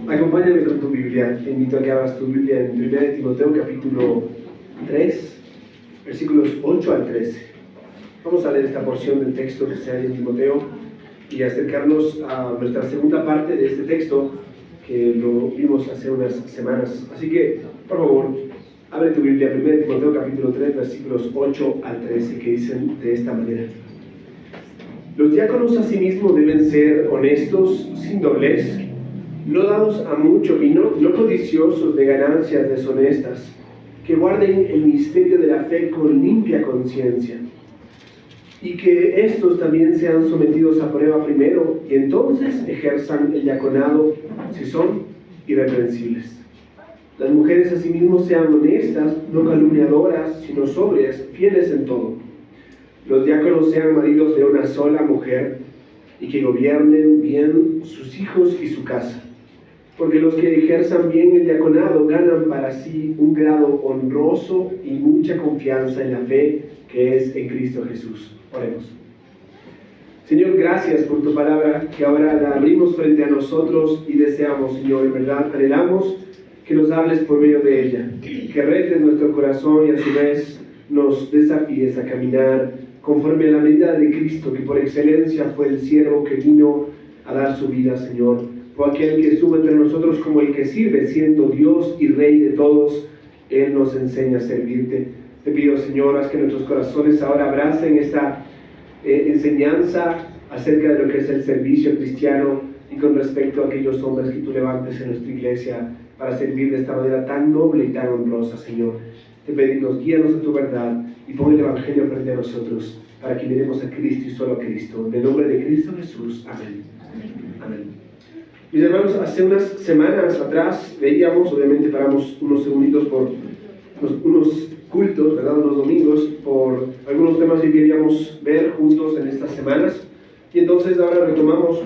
Acompáñame con tu Biblia. Te invito a que abras tu Biblia en 1 Timoteo capítulo 3, versículos 8 al 13. Vamos a leer esta porción del texto que se halla en Timoteo y acercarnos a nuestra segunda parte de este texto que lo vimos hace unas semanas. Así que, por favor, abre tu Biblia, 1 Timoteo capítulo 3, versículos 8 al 13, que dicen de esta manera: Los diáconos asimismo deben ser honestos, sin doblez, no dados a mucho vino, no codiciosos de ganancias deshonestas, que guarden el misterio de la fe con limpia conciencia, y que estos también sean sometidos a prueba primero, y entonces ejerzan el diaconado si son irreprensibles. Las mujeres asimismo sean honestas, no calumniadoras, sino sobrias, fieles en todo. Los diáconos sean maridos de una sola mujer, y que gobiernen bien sus hijos y su casa. Porque los que ejerzan bien el diaconado ganan para sí un grado honroso y mucha confianza en la fe que es en Cristo Jesús. Oremos. Señor, gracias por tu palabra que ahora la abrimos frente a nosotros y deseamos, Señor, en verdad, anhelamos que nos hables por medio de ella, que retes nuestro corazón y a su vez nos desafíes a caminar conforme a la medida de Cristo, que por excelencia fue el siervo que vino a dar su vida, Señor. O aquel que estuvo entre nosotros como el que sirve, siendo Dios y Rey de todos, Él nos enseña a servirte. Te pido, Señor, haz que nuestros corazones ahora abracen esta enseñanza acerca de lo que es el servicio cristiano y con respecto a aquellos hombres que tú levantes en nuestra iglesia para servir de esta manera tan noble y tan honrosa, Señor. Te pedimos, guíanos a tu verdad y pon el Evangelio frente a nosotros para que miremos a Cristo y solo a Cristo. En el nombre de Cristo Jesús. Amén. Amén. Mis hermanos, hace unas semanas atrás veíamos, obviamente paramos unos segunditos por unos cultos, ¿verdad? Unos domingos, por algunos temas que queríamos ver juntos en estas semanas. Y entonces ahora retomamos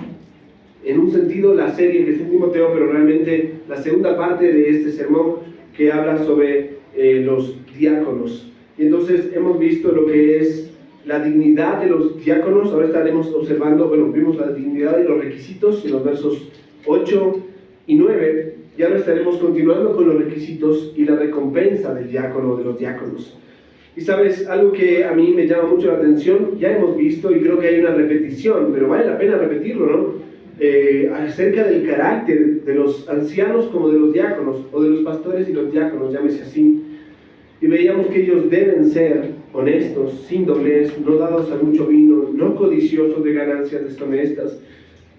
en un sentido la serie que está en Timoteo, pero realmente la segunda parte de este sermón que habla sobre los diáconos. Y entonces hemos visto lo que es la dignidad de los diáconos. Ahora estaremos observando, vimos la dignidad y los requisitos en los versos 8 y 9, y ahora estaremos continuando con los requisitos y la recompensa del diácono, de los diáconos. Y sabes, algo que a mí me llama mucho la atención, ya hemos visto y creo que hay una repetición, pero vale la pena repetirlo, ¿no? Acerca del carácter de los ancianos como de los diáconos, o de los pastores y los diáconos, llámese así. Y veíamos que ellos deben ser honestos, sin doblez, no dados a mucho vino, no codiciosos de ganancias deshonestas,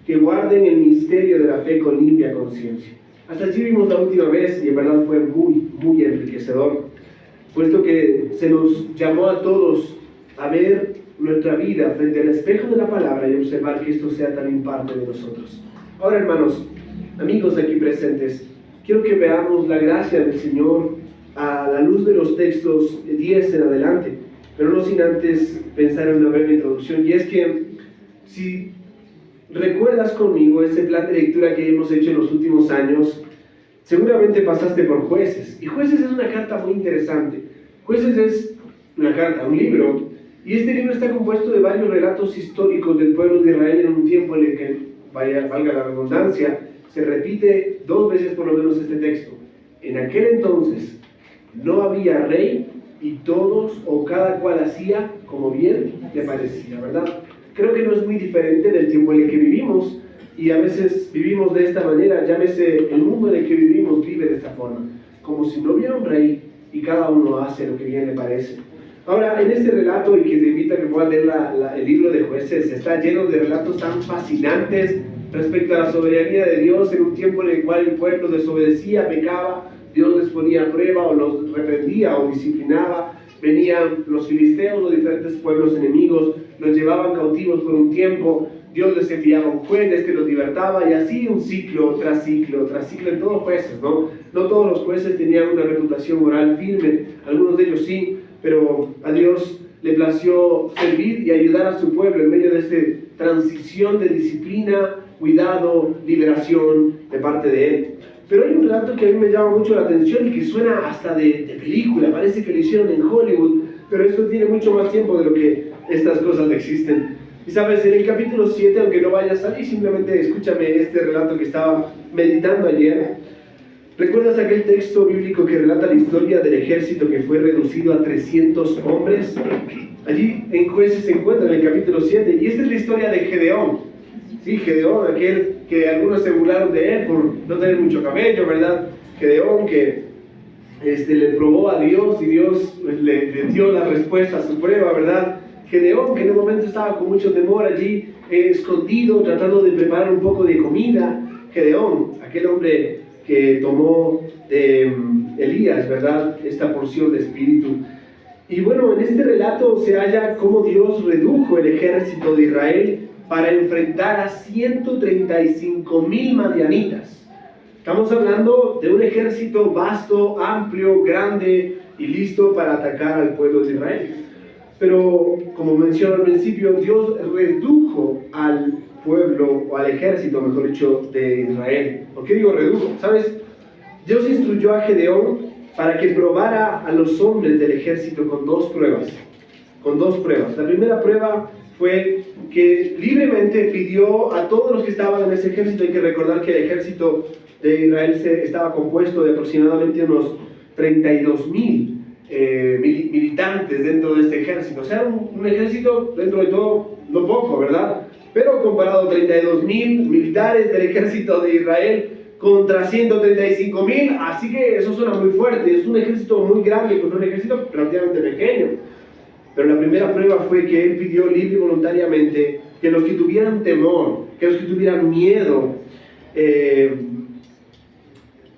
que guarden el misterio de la fe con limpia conciencia. Hasta allí vimos la última vez y en verdad fue muy, muy enriquecedor, puesto que se nos llamó a todos a ver nuestra vida frente al espejo de la palabra y observar que esto sea también parte de nosotros. Ahora, hermanos, amigos aquí presentes, quiero que veamos la gracia del Señor a la luz de los textos 10 en adelante, pero no sin antes pensar en una breve introducción. Y es que si recuerdas conmigo ese plan de lectura que hemos hecho en los últimos años, seguramente pasaste por Jueces, y Jueces es una carta muy interesante. Jueces es una carta, un libro, y este libro está compuesto de varios relatos históricos del pueblo de Israel en un tiempo en el que, valga la redundancia, se repite 2 veces por lo menos este texto. En aquel entonces no había rey y todos o cada cual hacía como bien le parecía, ¿verdad? Creo que no es muy diferente del tiempo en el que vivimos, y a veces vivimos de esta manera. Llámese, el mundo en el que vivimos vive de esta forma, como si no hubiera un rey y cada uno hace lo que bien le parece. Ahora, en este relato, y que te invito a que puedas leer el libro de Jueces, está lleno de relatos tan fascinantes respecto a la soberanía de Dios en un tiempo en el cual el pueblo desobedecía, pecaba, Dios les ponía a prueba o los reprendía o disciplinaba, venían los filisteos o diferentes pueblos enemigos, los llevaban cautivos por un tiempo, Dios les enviaba un juez que los libertaba, y así un ciclo tras ciclo tras ciclo en todos jueces, ¿no? No todos los jueces tenían una reputación moral firme, algunos de ellos sí, pero a Dios le plació servir y ayudar a su pueblo en medio de esta transición de disciplina, cuidado, liberación de parte de Él. Pero hay un relato que a mí me llama mucho la atención y que suena hasta de película, parece que lo hicieron en Hollywood, pero esto tiene mucho más tiempo de lo que estas cosas existen. Y sabes, en el capítulo 7, aunque no vayas a salir, simplemente escúchame este relato que estaba meditando ayer. ¿Recuerdas aquel texto bíblico que relata la historia del ejército que fue reducido a 300 hombres? Allí en Jueces se encuentra en el capítulo 7, y esta es la historia de Gedeón. Sí, Gedeón, aquel que algunos se burlaron de él por no tener mucho cabello, ¿verdad? Gedeón que le probó a Dios y Dios le dio la respuesta a su prueba, ¿verdad? Gedeón que en un momento estaba con mucho temor allí, escondido, tratando de preparar un poco de comida. Gedeón, aquel hombre que tomó de Elías, ¿verdad?, esta porción de espíritu. Y bueno, en este relato se halla cómo Dios redujo el ejército de Israel para enfrentar a 135,000 madianitas. Estamos hablando de un ejército vasto, amplio, grande y listo para atacar al pueblo de Israel. Pero, como mencioné al principio, Dios redujo al pueblo, o al ejército, mejor dicho, de Israel. ¿Por qué digo redujo? ¿Sabes? Dios instruyó a Gedeón para que probara a los hombres del ejército con dos pruebas. La primera prueba fue que libremente pidió a todos los que estaban en ese ejército. Hay que recordar que el ejército de Israel estaba compuesto de aproximadamente unos 32,000 militantes dentro de este ejército. O sea, un ejército dentro de todo no poco, ¿verdad? Pero comparado a 32,000 militares del ejército de Israel contra 135,000, así que eso suena muy fuerte. Es un ejército muy grande contra un ejército relativamente pequeño. Pero la primera prueba fue que él pidió libre y voluntariamente que los que tuvieran temor, que los que tuvieran miedo,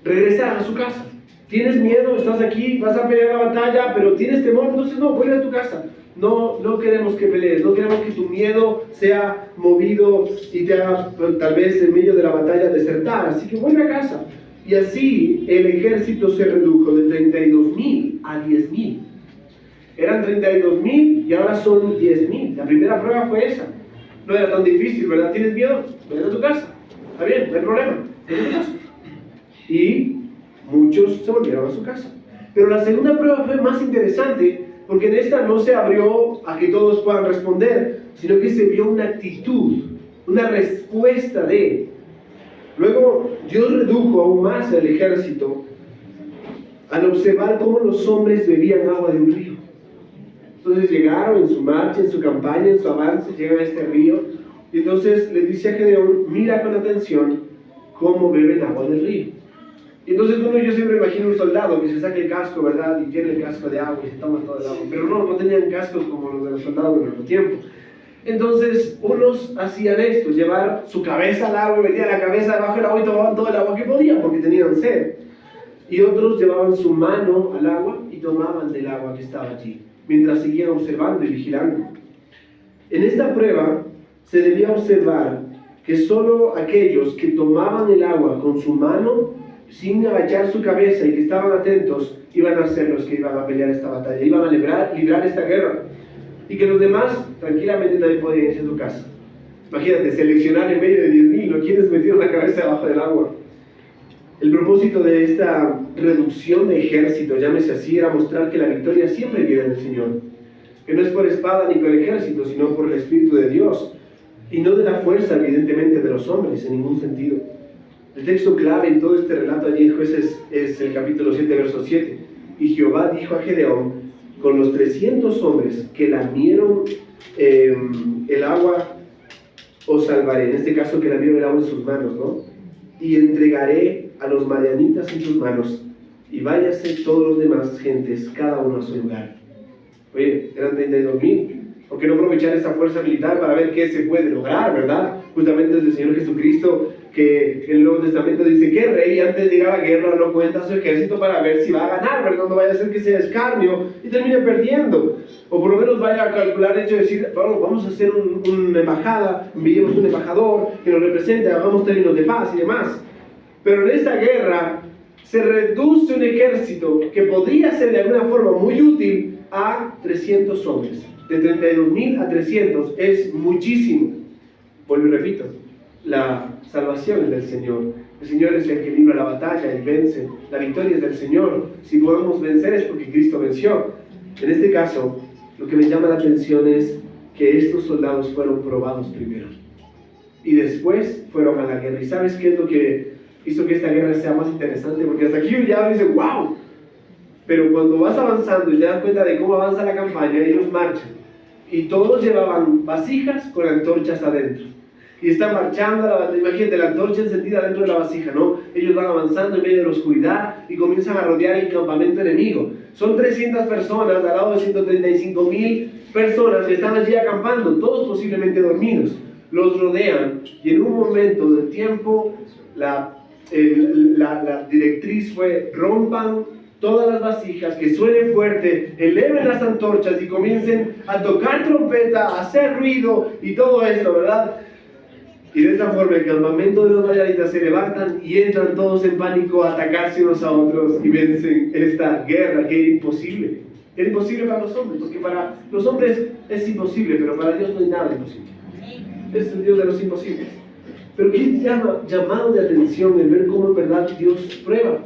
regresaran a su casa. ¿Tienes miedo? ¿Estás aquí? ¿Vas a pelear la batalla? ¿Pero tienes temor? Entonces no, vuelve a tu casa. No queremos que pelees, no queremos que tu miedo sea movido y te haga tal vez en medio de la batalla desertar. Así que vuelve a casa. Y así el ejército se redujo de 32,000 a 10,000. Eran 32,000 y ahora son 10,000. La primera prueba fue esa. No era tan difícil, ¿verdad? ¿Tienes miedo? Ven a tu casa. Está bien, no hay problema. Ven a tu casa. Y muchos se volvieron a su casa. Pero la segunda prueba fue más interesante, porque en esta no se abrió a que todos puedan responder, sino que se vio una actitud, una respuesta de. Luego Dios redujo aún más al ejército al observar cómo los hombres bebían agua de un río. Entonces llegaron en su marcha, en su campaña, en su avance, llegan a este río, y entonces le dice a Gedeón: mira con atención cómo beben agua del río. Y entonces yo siempre imagino un soldado que se saca el casco, ¿verdad? Y tiene el casco de agua y se toma todo el agua. Pero no tenían cascos como los de los soldados de nuestro tiempo. Entonces, unos hacían esto: llevar su cabeza al agua, metían la cabeza debajo del agua y tomaban todo el agua que podían porque tenían sed. Y otros llevaban su mano al agua y tomaban del agua que estaba allí, mientras seguían observando y vigilando. En esta prueba se debía observar que solo aquellos que tomaban el agua con su mano, sin agachar su cabeza, y que estaban atentos, iban a ser los que iban a pelear esta batalla, iban a librar esta guerra, y que los demás tranquilamente también podían irse a su casa. Imagínate, seleccionar en medio de 10,000, ¿no? ¿Quiénes metieron la cabeza debajo del agua? El propósito de esta reducción de ejército, llámese así, era mostrar que la victoria siempre viene del Señor, que no es por espada ni por ejército, sino por el Espíritu de Dios, y no de la fuerza, evidentemente, de los hombres, en ningún sentido. El texto clave en todo este relato allí en Jueces es el capítulo 7, verso 7. Y Jehová dijo a Gedeón: con los 300 hombres que lamieron el agua, os salvaré. En este caso, que lamieron el agua en sus manos, ¿no? Y entregaré a los madianitas en sus manos, y váyase todos los demás gentes, cada uno a su lugar. Oye, eran 32,000. ¿Por qué no aprovechar esa fuerza militar para ver qué se puede lograr, verdad? Justamente es el Señor Jesucristo que en el Nuevo Testamento dice que el rey antes de ir a la guerra no cuenta a su ejército para ver si va a ganar, ¿verdad? No vaya a ser que sea escarnio y termine perdiendo. O por lo menos vaya a calcular el hecho de decir, bueno, vamos a hacer una embajada, enviemos un embajador que nos represente, hagamos términos de paz y demás. Pero en esta guerra se reduce un ejército que podría ser de alguna forma muy útil a 300 hombres. De 32,000 a 300 es muchísimo. Vuelvo y repito, la salvación es del Señor. El Señor es el que libra la batalla y vence. La victoria es del Señor. Si podemos vencer es porque Cristo venció. En este caso, lo que me llama la atención es que estos soldados fueron probados primero. Y después fueron a la guerra. ¿Y sabes qué es lo que hizo que esta guerra sea más interesante? Porque hasta aquí ya dice, wow. Pero cuando vas avanzando y te das cuenta de cómo avanza la campaña, ellos marchan. Y todos llevaban vasijas con antorchas adentro. Y están marchando a la batalla. Imagínate, la antorcha encendida dentro de la vasija, ¿no? Ellos van avanzando en medio de la oscuridad y comienzan a rodear el campamento enemigo. Son 300 personas al lado de 135,000 personas que están allí acampando, todos posiblemente dormidos. Los rodean y en un momento del tiempo la directriz fue: rompan todas las vasijas, que suene fuerte, eleven las antorchas y comiencen a tocar trompeta, a hacer ruido y todo esto, ¿verdad? Y de esta forma el campamento de los mayaritas se levantan y entran todos en pánico a atacarse unos a otros y vencen esta guerra que era imposible. Era imposible para los hombres, porque para los hombres es imposible, pero para Dios no hay nada imposible. Es el Dios de los imposibles. Pero ¿qué llamado de atención el ver cómo en verdad Dios prueba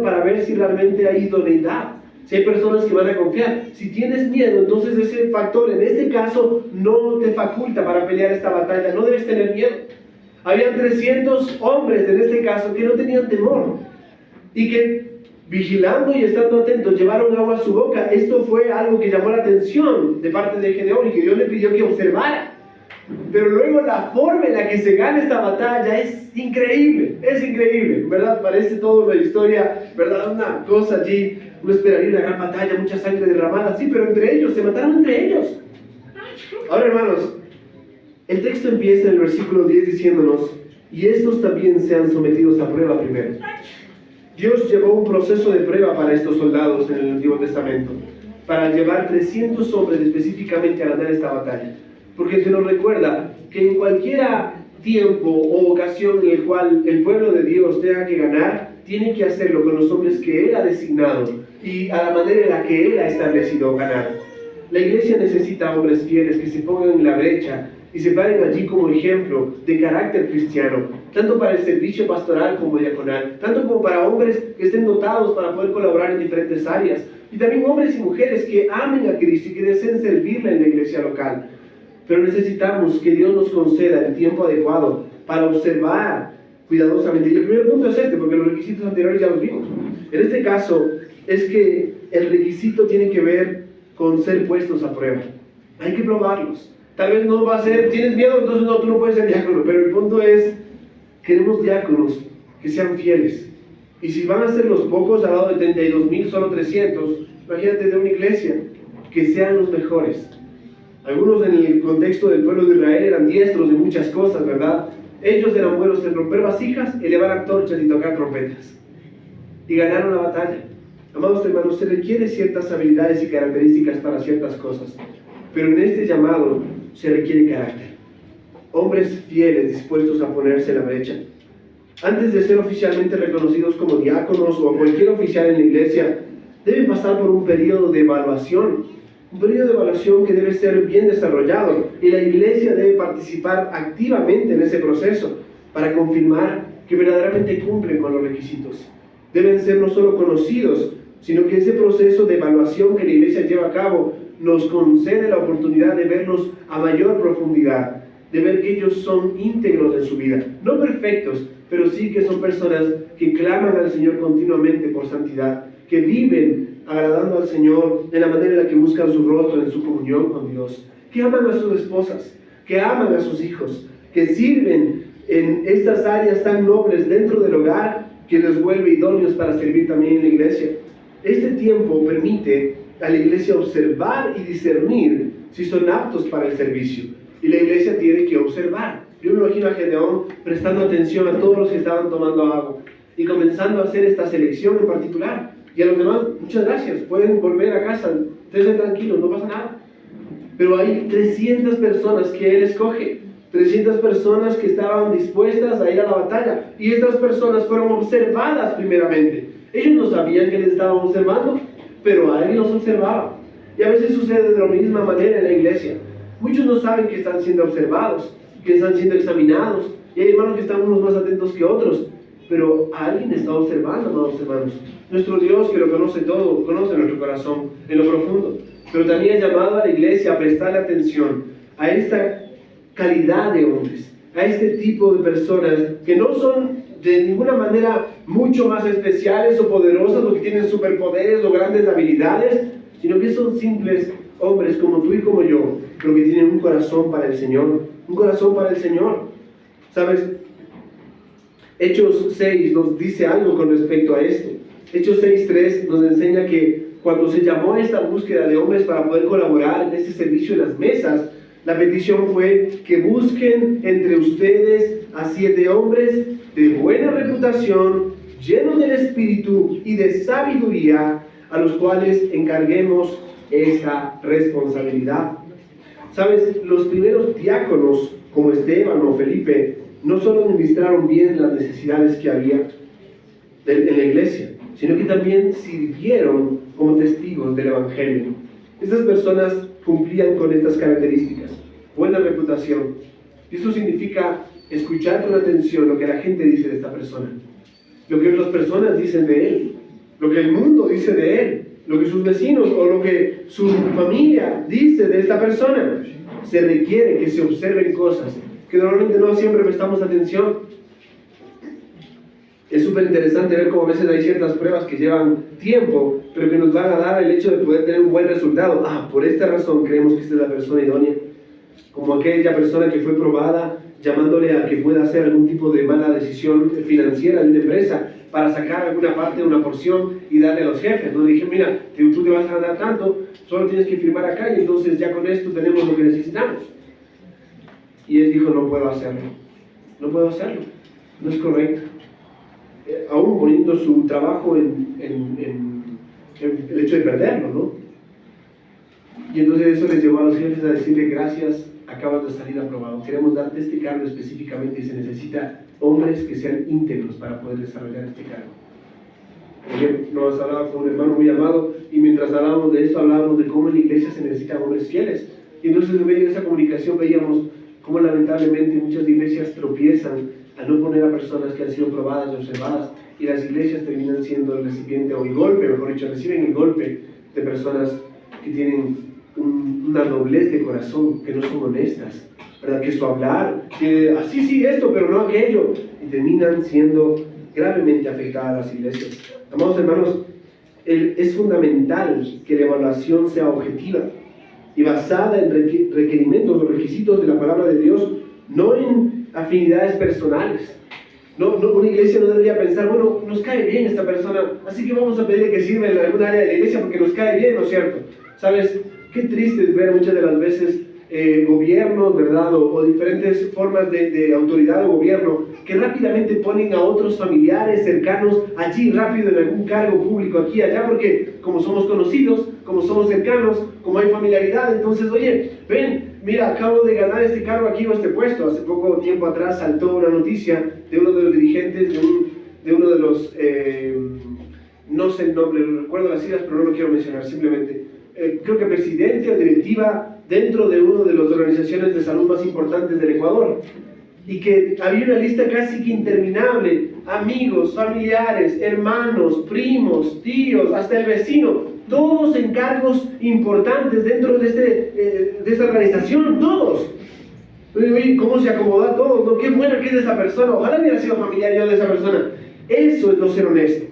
para ver si realmente hay idoneidad, si hay personas que van a confiar? Si tienes miedo, entonces ese factor en este caso no te faculta para pelear esta batalla, no debes tener miedo. Habían 300 hombres en este caso que no tenían temor y que, vigilando y estando atentos, llevaron agua a su boca. Esto fue algo que llamó la atención de parte de Gedeón y que Dios le pidió que observara. Pero luego la forma en la que se gana esta batalla es increíble, ¿verdad? Parece todo la historia, ¿verdad? Una cosa allí, uno esperaría una gran batalla, mucha sangre derramada, sí, pero entre ellos, se mataron entre ellos. Ahora, hermanos, el texto empieza en el versículo 10 diciéndonos: y estos también sean sometidos a prueba primero. Dios llevó un proceso de prueba para estos soldados en el Antiguo Testamento, para llevar 300 hombres específicamente a ganar esta batalla. Porque se nos recuerda que en cualquier tiempo o ocasión en el cual el pueblo de Dios tenga que ganar, tiene que hacerlo con los hombres que Él ha designado y a la manera en la que Él ha establecido ganar. La iglesia necesita hombres fieles que se pongan en la brecha y se paren allí como ejemplo de carácter cristiano, tanto para el servicio pastoral como diaconal, tanto como para hombres que estén dotados para poder colaborar en diferentes áreas, y también hombres y mujeres que amen a Cristo y que deseen servirle en la iglesia local. Pero necesitamos que Dios nos conceda el tiempo adecuado para observar cuidadosamente. Y el primer punto es este, porque los requisitos anteriores ya los vimos. En este caso, es que el requisito tiene que ver con ser puestos a prueba. Hay que probarlos. Tal vez no va a ser, tienes miedo, entonces no, tú no puedes ser diácono. Pero el punto es, queremos diáconos que sean fieles. Y si van a ser los pocos, al lado de 32,000, solo 300, imagínate de una iglesia, que sean los mejores. Algunos en el contexto del pueblo de Israel eran diestros de muchas cosas, ¿verdad? Ellos eran buenos en romper vasijas, elevar antorchas y tocar trompetas. Y ganaron la batalla. Amados hermanos, se requieren ciertas habilidades y características para ciertas cosas. Pero en este llamado se requiere carácter. Hombres fieles dispuestos a ponerse en la brecha. Antes de ser oficialmente reconocidos como diáconos o cualquier oficial en la iglesia, deben pasar por un periodo de evaluación. Un periodo de evaluación que debe ser bien desarrollado, y la iglesia debe participar activamente en ese proceso para confirmar que verdaderamente cumplen con los requisitos. Deben ser no solo conocidos, sino que ese proceso de evaluación que la iglesia lleva a cabo nos concede la oportunidad de verlos a mayor profundidad, de ver que ellos son íntegros en su vida, no perfectos, pero sí que son personas que claman al Señor continuamente por santidad, que viven agradando al Señor en la manera en la que buscan su rostro en su comunión con Dios, que aman a sus esposas, que aman a sus hijos, que sirven en estas áreas tan nobles dentro del hogar que les vuelve idóneos para servir también en la iglesia. Este tiempo permite a la iglesia observar y discernir si son aptos para el servicio. Y la iglesia tiene que observar. Yo me imagino a Gedeón prestando atención a todos los que estaban tomando agua y comenzando a hacer esta selección en particular. Y a los demás, muchas gracias, pueden volver a casa, estén tranquilos, no pasa nada. Pero hay 300 personas que él escoge, 300 personas que estaban dispuestas a ir a la batalla. Y estas personas fueron observadas primeramente. Ellos no sabían que les estaban observando, pero alguien los observaba. Y a veces sucede de la misma manera en la iglesia. Muchos no saben que están siendo observados, que están siendo examinados. Y hay hermanos que están unos más atentos que otros. Pero alguien está observando, amados hermanos. Nuestro Dios, que lo conoce todo, conoce nuestro corazón en lo profundo. Pero también ha llamado a la iglesia a prestarle atención a esta calidad de hombres, a este tipo de personas que no son de ninguna manera mucho más especiales o poderosas o que tienen superpoderes o grandes habilidades, sino que son simples hombres como tú y como yo, pero que tienen un corazón para el Señor, un corazón para el Señor. ¿Sabes? Hechos 6 nos dice algo con respecto a esto. Hechos 6:3 nos enseña que cuando se llamó a esta búsqueda de hombres para poder colaborar en este servicio en las mesas, la petición fue que busquen entre ustedes a 7 hombres de buena reputación, llenos del Espíritu y de sabiduría, a los cuales encarguemos esa responsabilidad. ¿Sabes? Los primeros diáconos, como Esteban o Felipe, no solo administraron bien las necesidades que había en la iglesia, sino que también sirvieron como testigos del Evangelio. Estas personas cumplían con estas características: buena reputación. Y eso significa escuchar con atención lo que la gente dice de esta persona, lo que las personas dicen de él, lo que el mundo dice de él, lo que sus vecinos o lo que su familia dice de esta persona. Se requiere que se observen cosas que normalmente no siempre prestamos atención. Es súper interesante ver cómo a veces hay ciertas pruebas que llevan tiempo, pero que nos van a dar el hecho de poder tener un buen resultado. Por esta razón creemos que esta es la persona idónea. Como aquella persona que fue probada, llamándole a que pueda hacer algún tipo de mala decisión financiera de una empresa para sacar alguna parte, una porción y darle a los jefes. No le dije, mira, tú te vas a ganar tanto, solo tienes que firmar acá y entonces ya con esto tenemos lo que necesitamos. Y él dijo, no puedo hacerlo, no puedo hacerlo, no es correcto. Aún poniendo su trabajo en el hecho de perderlo, ¿no? Y entonces eso les llevó a los jefes a decirle, gracias, acabas de salir aprobado. Queremos darte este cargo específicamente y se necesita hombres que sean íntegros para poder desarrollar este cargo. Ayer nos hablaba con un hermano muy amado y mientras hablábamos de esto, hablábamos de cómo en la iglesia se necesitan hombres fieles. Y entonces en medio de esa comunicación veíamos cómo lamentablemente muchas iglesias tropiezan a no poner a personas que han sido probadas y observadas, y las iglesias terminan siendo el recipiente, o el golpe, mejor dicho, reciben el golpe de personas que tienen una doblez de corazón, que no son honestas, ¿verdad? Que su hablar, que así sí esto, pero no aquello, y terminan siendo gravemente afectadas las iglesias. Amados hermanos, es fundamental que la evaluación sea objetiva y basada en requerimientos o requisitos de la palabra de Dios, no en afinidades personales. No, una iglesia no debería pensar, bueno, nos cae bien esta persona, así que vamos a pedirle que sirva en algún área de la iglesia porque nos cae bien, ¿no es cierto? ¿Sabes? Qué triste es ver muchas de las veces gobiernos, ¿verdad? O diferentes formas de autoridad o gobierno que rápidamente ponen a otros familiares cercanos allí rápido en algún cargo público aquí y allá, porque como somos conocidos, como somos cercanos, como hay familiaridad, entonces, oye, ven, mira, acabo de ganar este cargo aquí o este puesto. Hace poco tiempo atrás saltó una noticia de uno de los dirigentes de uno de los, no sé el nombre, no recuerdo las siglas, pero no lo quiero mencionar, simplemente, creo que presidente o directiva dentro de una de las organizaciones de salud más importantes del Ecuador, y que había una lista casi que interminable, amigos, familiares, hermanos, primos, tíos, hasta el vecino, todos en cargos importantes dentro de esta organización, todos. Oye, ¿cómo se acomoda todo? ¿No? Qué buena que es esa persona, ojalá hubiera sido familiar yo de esa persona. Eso es no ser honesto.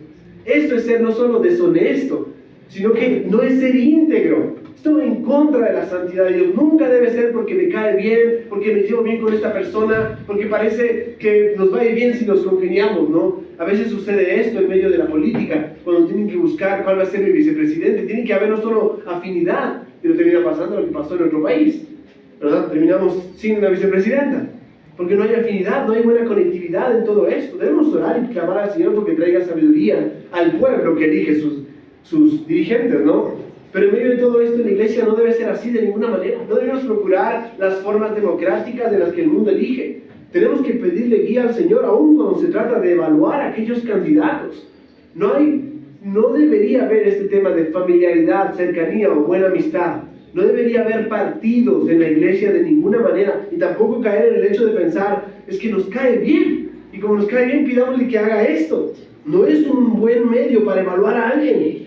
Esto es ser no solo deshonesto, sino que no es ser íntegro. Esto va en contra de la santidad de Dios. Nunca debe ser porque me cae bien, porque me llevo bien con esta persona, porque parece que nos va a ir bien si nos congeniamos, ¿no? A veces sucede esto en medio de la política, cuando tienen que buscar cuál va a ser el vicepresidente. Tiene que haber no solo afinidad, pero termina pasando lo que pasó en nuestro país, ¿verdad? Terminamos sin una vicepresidenta, porque no hay afinidad, no hay buena conectividad en todo esto. Debemos orar y clamar al Señor porque traiga sabiduría al pueblo que elige sus dirigentes, ¿no? Pero en medio de todo esto, la iglesia no debe ser así de ninguna manera. No debemos procurar las formas democráticas de las que el mundo elige. Tenemos que pedirle guía al Señor, aún cuando se trata de evaluar a aquellos candidatos. No debería haber este tema de familiaridad, cercanía o buena amistad. No debería haber partidos en la iglesia de ninguna manera, y tampoco caer en el hecho de pensar, es que nos cae bien, y como nos cae bien, pidámosle que haga esto. No es un buen medio para evaluar a alguien.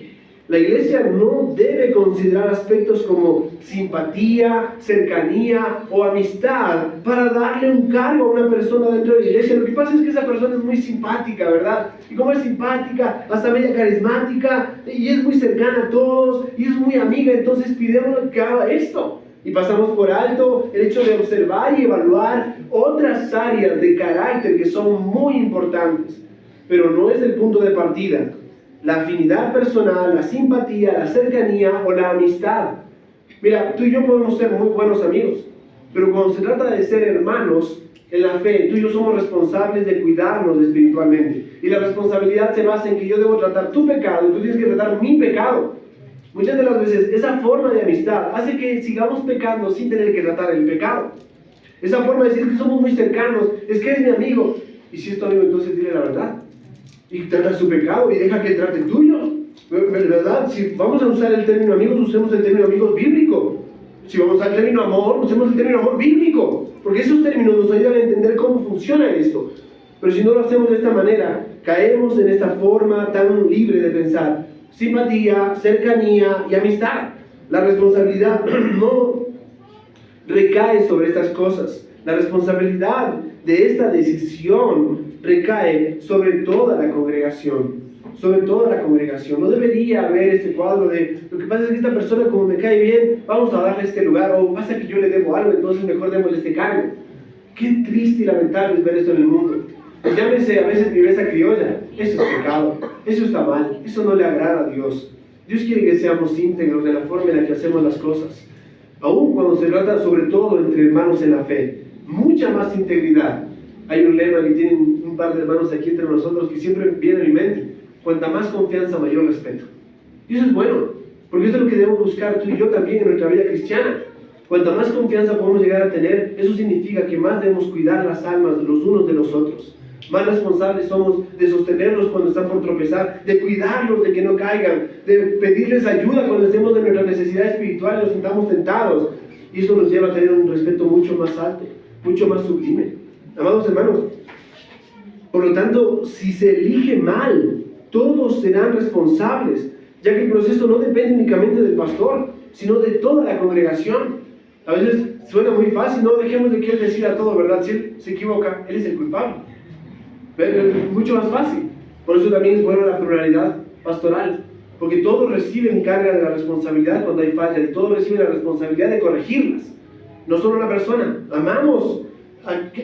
La iglesia no debe considerar aspectos como simpatía, cercanía o amistad para darle un cargo a una persona dentro de la iglesia. Lo que pasa es que esa persona es muy simpática, ¿verdad? Y como es simpática, hasta media carismática, y es muy cercana a todos, y es muy amiga, entonces pidémosle que haga esto. Y pasamos por alto el hecho de observar y evaluar otras áreas de carácter que son muy importantes, pero no es el punto de partida. La afinidad personal, la simpatía, la cercanía o la amistad. Mira, tú y yo podemos ser muy buenos amigos, pero cuando se trata de ser hermanos en la fe, tú y yo somos responsables de cuidarnos espiritualmente. Y la responsabilidad se basa en que yo debo tratar tu pecado y tú tienes que tratar mi pecado. Muchas de las veces esa forma de amistad hace que sigamos pecando sin tener que tratar el pecado. Esa forma de decir que somos muy cercanos, es que es mi amigo. Y si es tu amigo, entonces dile la verdad. Y trata su pecado y deja que trate el tuyo, ¿verdad? Si vamos a usar el término amigos, usemos el término amigos bíblico. Si vamos a usar el término amor, usemos el término amor bíblico, porque esos términos nos ayudan a entender cómo funciona esto. Pero si no lo hacemos de esta manera, caemos en esta forma tan libre de pensar: simpatía, cercanía y amistad. La responsabilidad no recae sobre estas cosas. La responsabilidad de esta decisión recae sobre toda la congregación. Sobre toda la congregación. No debería haber este cuadro de lo que pasa es que esta persona, como me cae bien, vamos a darle este lugar, o pasa que yo le debo algo, entonces mejor démosle este cargo. Qué triste y lamentable es ver esto en el mundo. Llámese a veces viveza criolla. Eso es pecado, eso está mal, eso no le agrada a Dios. Dios quiere que seamos íntegros de la forma en la que hacemos las cosas, aun cuando se trata sobre todo entre hermanos en la fe. Mucha más integridad. Hay un lema que tienen un par de hermanos aquí entre nosotros que siempre viene a mi mente: cuanta más confianza, mayor respeto. Y eso es bueno, porque eso es lo que debemos buscar tú y yo también en nuestra vida cristiana. Cuanta más confianza podemos llegar a tener, eso significa que más debemos cuidar las almas de los unos de los otros. Más responsables somos de sostenerlos cuando están por tropezar, de cuidarlos de que no caigan, de pedirles ayuda cuando estemos en nuestra necesidad espiritual y nos sintamos tentados. Y eso nos lleva a tener un respeto mucho más alto, mucho más sublime. Amados hermanos, por lo tanto, si se elige mal, todos serán responsables, ya que el proceso no depende únicamente del pastor, sino de toda la congregación. A veces suena muy fácil, no dejemos de que él decida todo, ¿verdad? Si él se equivoca, él es el culpable. Pero es mucho más fácil. Por eso también es bueno la pluralidad pastoral, porque todos reciben carga de la responsabilidad cuando hay fallas, y todos reciben la responsabilidad de corregirlas. No solo una persona. Amamos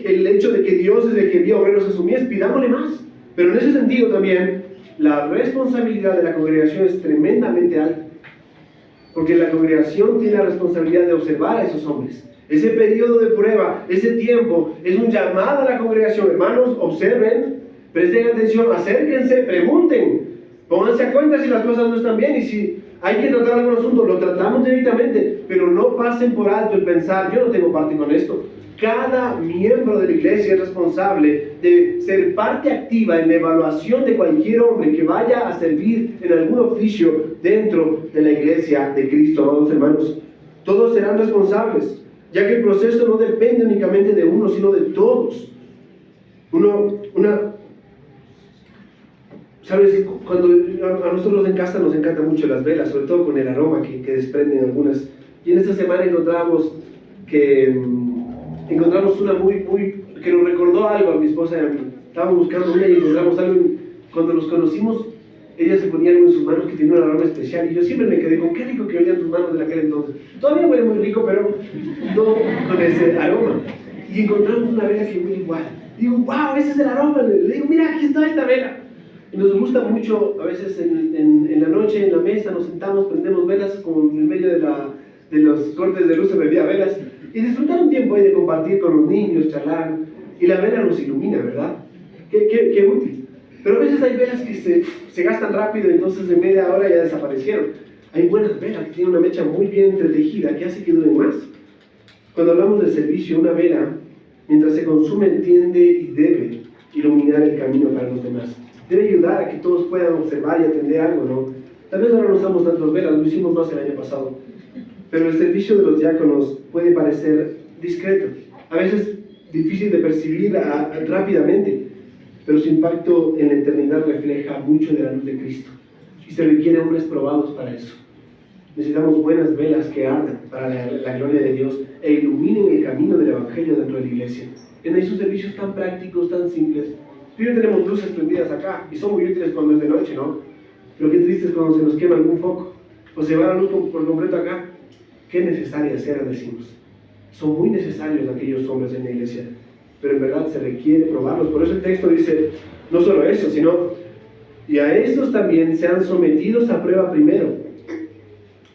el hecho de que Dios es el que envía obreros a su mies, pidámosle más. Pero en ese sentido también, la responsabilidad de la congregación es tremendamente alta, porque la congregación tiene la responsabilidad de observar a esos hombres. Ese periodo de prueba, ese tiempo, es un llamado a la congregación. Hermanos, observen, presten atención, acérquense, pregunten, pónganse a cuenta si las cosas no están bien, y si hay que tratar algún asunto, lo tratamos directamente, pero no pasen por alto el pensar: yo no tengo parte con esto. Cada miembro de la iglesia es responsable de ser parte activa en la evaluación de cualquier hombre que vaya a servir en algún oficio dentro de la iglesia de Cristo, amados hermanos. Todos serán responsables, ya que el proceso no depende únicamente de uno, sino de todos. ¿Sabes? Cuando a nosotros en casa nos encantan mucho las velas, sobre todo con el aroma que desprenden algunas. Y en esta semana encontramos una que nos recordó algo a mi esposa y a mí. Estábamos buscando una y encontramos algo. Cuando nos conocimos, ella se ponía algo en sus manos que tenía un aroma especial, y yo siempre me quedé con qué rico que olían tus manos de aquel entonces. Todavía huele muy rico, pero no con ese aroma. Y encontramos una vela que huele igual. Digo, wow, ese es el aroma. Le digo, mira, aquí está esta vela. Y nos gusta mucho, a veces en la noche, en la mesa, nos sentamos, prendemos velas, como en medio de los cortes de luz se prendía velas, y disfrutar un tiempo ahí de compartir con los niños, charlar, y la vela nos ilumina, ¿verdad? Qué útil. Pero a veces hay velas que se gastan rápido, entonces en media hora ya desaparecieron. Hay buenas velas que tienen una mecha muy bien entretejida, que hace que duren más. Cuando hablamos de servicio, una vela, mientras se consume, tiende y debe iluminar el camino para los demás. Debe ayudar a que todos puedan observar y atender algo, ¿no? Tal vez ahora no usamos tantas velas, lo hicimos más el año pasado. Pero el servicio de los diáconos puede parecer discreto, a veces difícil de percibir rápidamente, pero su impacto en la eternidad refleja mucho de la luz de Cristo. Y se requieren hombres probados para eso. Necesitamos buenas velas que ardan para la gloria de Dios e iluminen el camino del Evangelio dentro de la iglesia. En esos servicios tan prácticos, tan simples. Tú y yo tenemos luces prendidas acá y son muy útiles cuando es de noche, ¿no? Pero qué triste es cuando se nos quema algún foco o se va la luz por completo acá. Qué necesarias eran, decimos. Son muy necesarios aquellos hombres en la iglesia, pero en verdad se requiere probarlos. Por eso el texto dice, no solo eso, sino, y a estos también sean sometidos a prueba primero.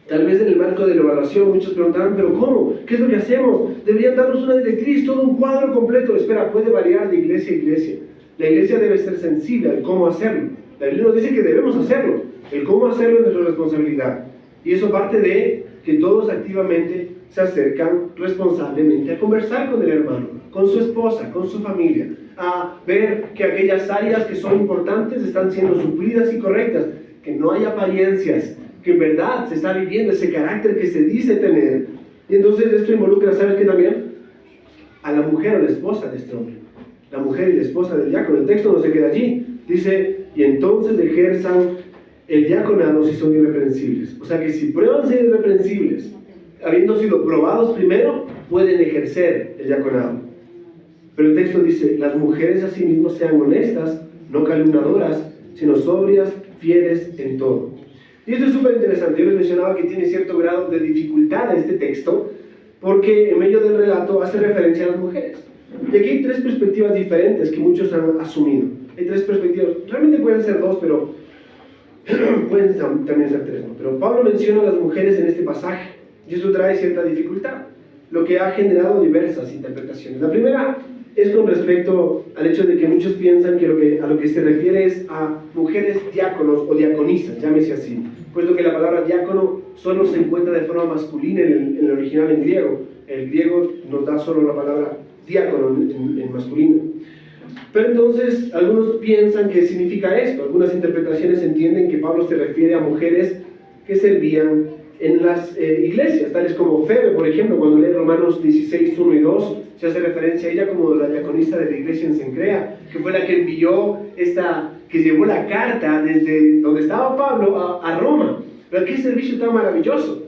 Tal vez en el marco de la evaluación muchos preguntarán, ¿pero cómo? ¿Qué es lo que hacemos? Deberían darnos una directriz, todo un cuadro completo. Espera, puede variar de iglesia a iglesia. La iglesia debe ser sensible al cómo hacerlo. La Biblia nos dice que debemos hacerlo. El cómo hacerlo es nuestra responsabilidad. Y eso parte de que todos activamente se acercan responsablemente a conversar con el hermano, con su esposa, con su familia, a ver que aquellas áreas que son importantes están siendo suplidas y correctas, que no hay apariencias, que en verdad se está viviendo ese carácter que se dice tener. Y entonces esto involucra, ¿sabes qué también? A la mujer o la esposa de este hombre. La mujer y la esposa del diácono. El texto no se queda allí. Dice, y entonces ejerzan el diaconado si son irreprensibles. O sea que si prueban ser irreprensibles, habiendo sido probados primero, pueden ejercer el diaconado. Pero el texto dice, las mujeres asimismo sean honestas, no calumniadoras, sino sobrias, fieles en todo. Y esto es súper interesante. Yo les mencionaba que tiene cierto grado de dificultad este texto, porque en medio del relato hace referencia a las mujeres. Y aquí hay tres perspectivas diferentes que muchos han asumido. Hay tres perspectivas, realmente pueden ser dos, pero pueden también ser tres, ¿no? Pero Pablo menciona a las mujeres en este pasaje, y esto trae cierta dificultad, lo que ha generado diversas interpretaciones. La primera es con respecto al hecho de que muchos piensan que a lo que se refiere es a mujeres diáconos o diaconisas, llámese así, puesto que la palabra diácono solo se encuentra de forma masculina en el original en griego. El griego nos da solo la palabra diácono en masculino. Pero entonces algunos piensan que significa esto. Algunas interpretaciones entienden que Pablo se refiere a mujeres que servían en las iglesias, tales como Febe, por ejemplo. Cuando lee Romanos 16, 1 y 2, se hace referencia a ella como la diaconisa de la iglesia en Cencrea, que fue la que envió que llevó la carta desde donde estaba Pablo a Roma. Pero qué servicio tan maravilloso.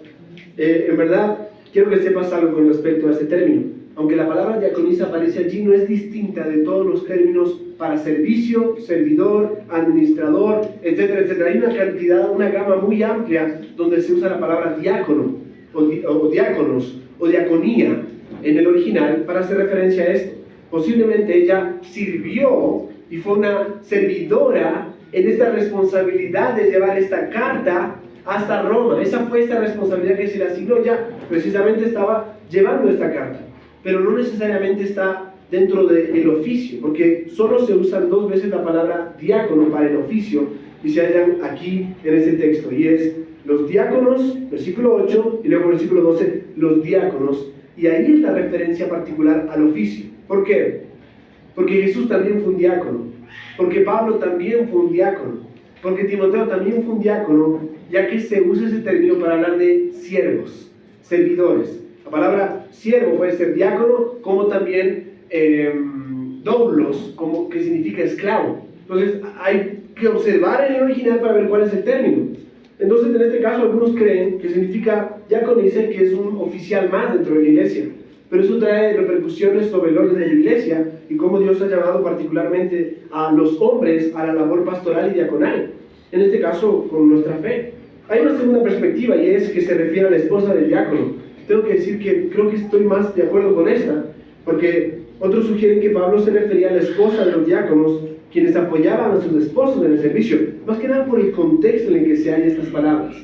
En verdad, quiero que sepas algo con respecto a este término. Aunque la palabra diaconisa aparece allí, no es distinta de todos los términos para servicio, servidor, administrador, etcétera, etcétera. Hay una cantidad, una gama muy amplia donde se usa la palabra diácono, o diáconos, o diaconía en el original para hacer referencia a esto. Posiblemente ella sirvió y fue una servidora en esta responsabilidad de llevar esta carta hasta Roma. Esa fue esta responsabilidad que se le asignó. Ella precisamente estaba llevando esta carta, pero no necesariamente está dentro del oficio, porque solo se usan dos veces la palabra diácono para el oficio y se hallan aquí en este texto, y es los diáconos, versículo 8, y luego versículo 12, los diáconos, y ahí es la referencia particular al oficio. ¿Por qué? Porque Jesús también fue un diácono, porque Pablo también fue un diácono, porque Timoteo también fue un diácono, ya que se usa ese término para hablar de siervos, servidores. La palabra siervo puede ser diácono, como también doulos, como que significa esclavo. Entonces hay que observar en el original para ver cuál es el término. Entonces en este caso algunos creen que significa diácono, dicen que es un oficial más dentro de la iglesia, pero eso trae repercusiones sobre el orden de la iglesia y cómo Dios ha llamado particularmente a los hombres a la labor pastoral y diaconal, en este caso con nuestra fe. Hay una segunda perspectiva, y es que se refiere a la esposa del diácono. Tengo que decir que creo que estoy más de acuerdo con esta, porque Otros sugieren que Pablo se refería a la esposa de los diáconos, quienes apoyaban a sus esposos en el servicio, más que nada por el contexto en el que se hallan estas palabras.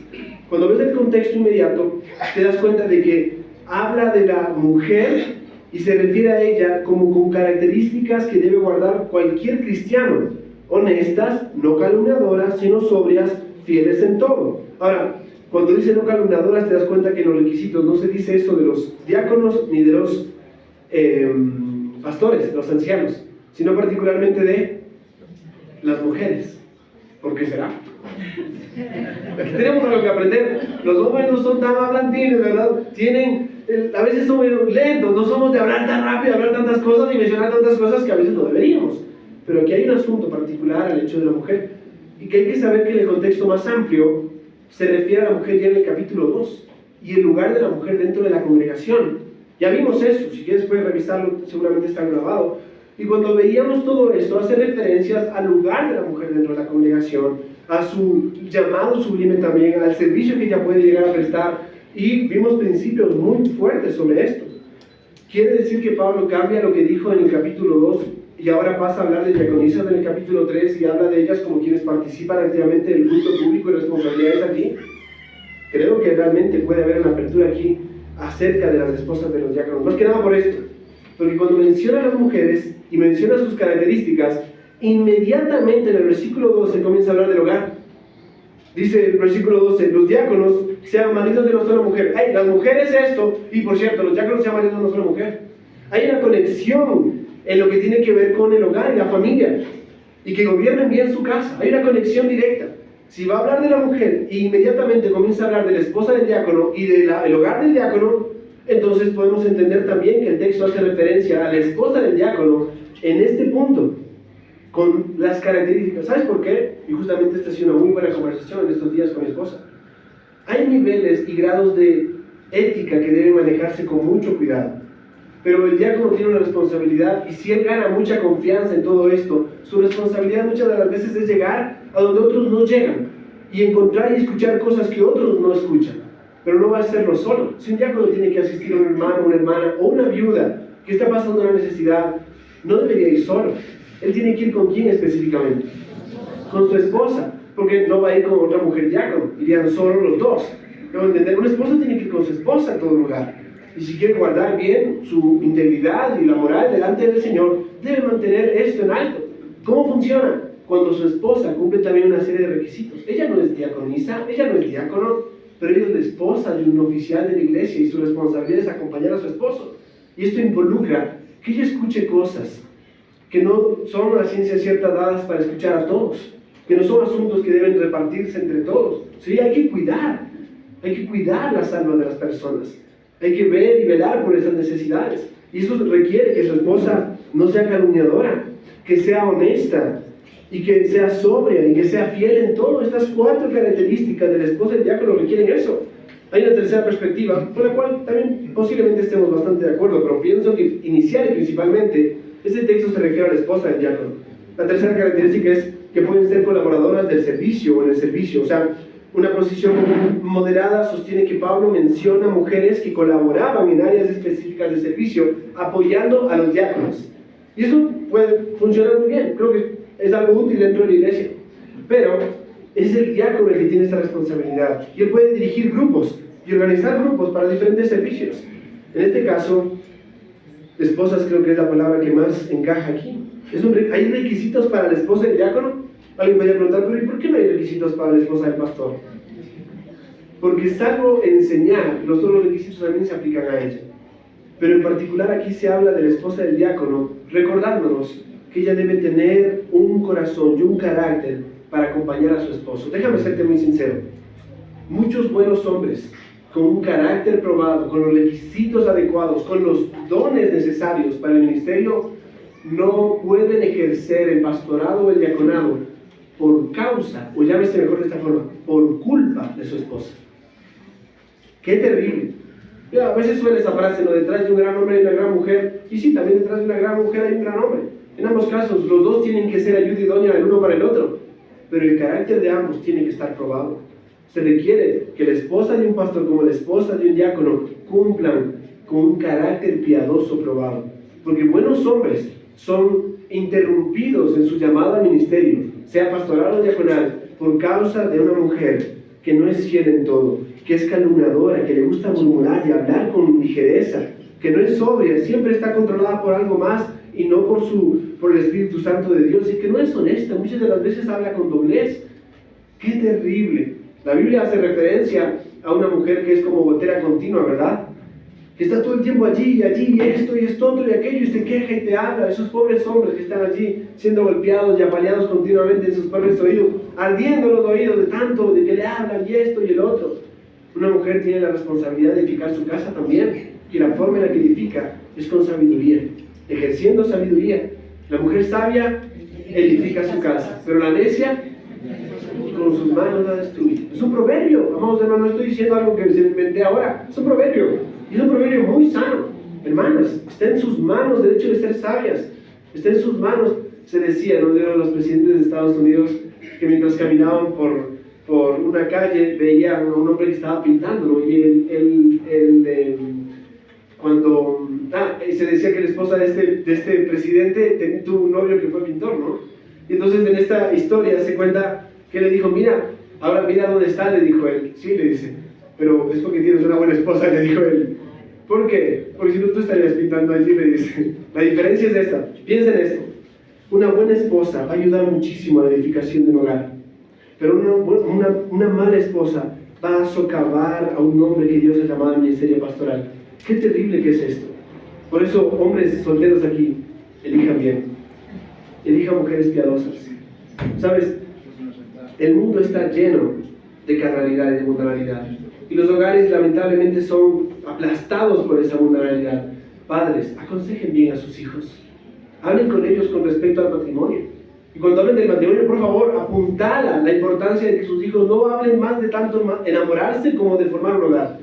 Cuando ves el contexto inmediato, te das cuenta de que habla de la mujer y se refiere a ella como con características que debe guardar cualquier cristiano: honestas, no calumniadoras, sino sobrias, fieles en todo. Ahora, cuando dice no calumniadoras, te das cuenta que en los requisitos no se dice eso de los diáconos ni de los pastores, los ancianos, sino particularmente de las mujeres. ¿Por qué será? Aquí tenemos algo que aprender. Los hombres no son tan hablantines, ¿verdad? A veces son muy lentos, no somos de hablar tan rápido, hablar tantas cosas y mencionar tantas cosas que a veces no deberíamos. Pero aquí hay un asunto particular al hecho de la mujer, y que hay que saber que en el contexto más amplio se refiere a la mujer ya en el capítulo 2 y el lugar de la mujer dentro de la congregación. Ya vimos eso, si quieres puedes revisarlo, seguramente está grabado. Y cuando veíamos todo esto, hace referencias al lugar de la mujer dentro de la congregación, a su llamado sublime también, al servicio que ella puede llegar a prestar, y vimos principios muy fuertes sobre esto. Quiere decir que Pablo cambia lo que dijo en el capítulo 2 y ahora pasa a hablar de diaconisas en el capítulo 3 y habla de ellas como quienes participan activamente del culto público y responsabilidades aquí. Creo que realmente puede haber una apertura aquí acerca de las esposas de los diáconos, más que nada por esto, porque cuando menciona a las mujeres y menciona sus características, inmediatamente en el versículo 12 comienza a hablar del hogar. Dice el versículo 12, los diáconos sean maridos de una sola mujer. Ay, las mujeres esto, y por cierto, los diáconos sean maridos de una sola mujer. Hay una conexión en lo que tiene que ver con el hogar y la familia, y que gobiernen bien su casa. Hay una conexión directa. Si va a hablar de la mujer e inmediatamente comienza a hablar de la esposa del diácono y del hogar del diácono, entonces podemos entender también que el texto hace referencia a la esposa del diácono en este punto, con las características. ¿Sabes por qué? Y justamente esta ha sido una muy buena conversación en estos días con mi esposa. Hay niveles y grados de ética que deben manejarse con mucho cuidado. Pero el diácono tiene una responsabilidad, y si él gana mucha confianza en todo esto, su responsabilidad muchas de las veces es llegar a donde otros no llegan y encontrar y escuchar cosas que otros no escuchan. Pero no va a hacerlo solo. Si un diácono tiene que asistir a un hermano, una hermana o una viuda que está pasando una necesidad, no debería ir solo. Él tiene que ir ¿con quién específicamente? Con su esposa, porque no va a ir con otra mujer diácono, irían solo los dos. Debo entender, un esposo tiene que ir con su esposa en todo lugar. Y si quiere guardar bien su integridad y la moral delante del Señor, debe mantener esto en alto. ¿Cómo funciona? Cuando su esposa cumple también una serie de requisitos. Ella no es diaconisa, ella no es diácono, pero ella es la esposa de un oficial de la iglesia y su responsabilidad es acompañar a su esposo. Y esto involucra que ella escuche cosas que no son a ciencia cierta dadas para escuchar a todos, que no son asuntos que deben repartirse entre todos. Sí, hay que cuidar las almas de las personas. Hay que ver y velar por esas necesidades. Y eso requiere que su esposa no sea calumniadora, que sea honesta, y que sea sobria, y que sea fiel en todo. Estas 4 características de la esposa del diácono requieren eso. Hay una tercera perspectiva, con la cual también posiblemente estemos bastante de acuerdo, pero pienso que inicial y principalmente, este texto se refiere a la esposa del diácono. La tercera característica es que pueden ser colaboradoras del servicio o en el servicio. O sea, una posición moderada sostiene que Pablo menciona mujeres que colaboraban en áreas específicas de servicio, apoyando a los diáconos. Y eso puede funcionar muy bien, creo que es algo útil dentro de la iglesia. Pero es el diácono el que tiene esta responsabilidad, y él puede dirigir grupos y organizar grupos para diferentes servicios. En este caso, esposas creo que es la palabra que más encaja aquí. ¿Hay requisitos para la esposa del diácono? Alguien podría preguntar, pero ¿y por qué no hay requisitos para la esposa del pastor? Porque salvo enseñar, los otros requisitos también se aplican a ella. Pero en particular aquí se habla de la esposa del diácono, recordándonos que ella debe tener un corazón y un carácter para acompañar a su esposo. Déjame serte muy sincero. Muchos buenos hombres, con un carácter probado, con los requisitos adecuados, con los dones necesarios para el ministerio, no pueden ejercer el pastorado o el diaconado por causa, o llámese mejor de esta forma, por culpa de su esposa. ¡Qué terrible! A veces suena esa frase, ¿no? Detrás de un gran hombre hay una gran mujer. Y sí, también detrás de una gran mujer hay un gran hombre. En ambos casos, los dos tienen que ser ayuda idónea el uno para el otro. Pero el carácter de ambos tiene que estar probado. Se requiere que la esposa de un pastor como la esposa de un diácono cumplan con un carácter piadoso probado. porque buenos hombres son interrumpidos en su llamado al ministerio, sea pastoral o diaconal, por causa de una mujer que no es fiel en todo, que es calumniadora, que le gusta murmurar y hablar con ligereza, que no es sobria, siempre está controlada por algo más y no por el Espíritu Santo de Dios, y que no es honesta, muchas de las veces habla con doblez. ¡Qué terrible! La Biblia hace referencia a una mujer que es como gotera continua, ¿verdad? Que está todo el tiempo allí y allí, y esto y esto otro y aquello, y se queja y te habla. Esos pobres hombres que están allí siendo golpeados y apaleados continuamente en sus pobres oídos, ardiendo los oídos de tanto, de que le hablan y esto y el otro. Una mujer tiene la responsabilidad de edificar su casa también, y la forma en la que edifica es con sabiduría, ejerciendo sabiduría. La mujer sabia edifica su casa, pero la necia con sus manos la destruye. Es un proverbio, amados hermanos, no estoy diciendo algo que se inventé ahora, es un proverbio, y es un proverbio muy sano. Hermanas, está en sus manos el hecho de ser sabias, está en sus manos. Se decía, ¿no?, de los presidentes de Estados Unidos, que mientras caminaban por una calle veían a un hombre que estaba pintando, ¿no? Y se decía que la esposa de este presidente tuvo un novio que fue pintor, ¿no? Y entonces en esta historia se cuenta que le dijo, mira, ahora mira dónde está, le dijo él. Sí, le dice, pero es porque tienes una buena esposa, le dijo él. ¿Por qué? Porque si no tú estarías pintando allí, le dice. La diferencia es esta, piensa en esto. Una buena esposa va a ayudar muchísimo a la edificación de un hogar, pero una mala esposa va a socavar a un hombre que Dios ha llamado al ministerio pastoral. Qué terrible que es esto. Por eso, hombres solteros aquí, elijan bien, elijan mujeres piadosas. ¿Sabes? El mundo está lleno de carnalidad y de mundanalidad, y los hogares lamentablemente son aplastados por esa mundanalidad. Padres, aconsejen bien a sus hijos, hablen con ellos con respecto al matrimonio, y cuando hablen del matrimonio, por favor, apuntala la importancia de que sus hijos no hablen más de tanto enamorarse como de formar un hogar,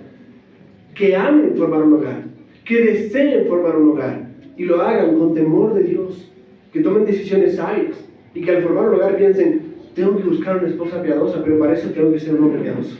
que amen formar un hogar, que deseen formar un hogar, y lo hagan con temor de Dios, que tomen decisiones sabias, y que al formar un hogar piensen, tengo que buscar una esposa piadosa, pero para eso tengo que ser un hombre piadoso.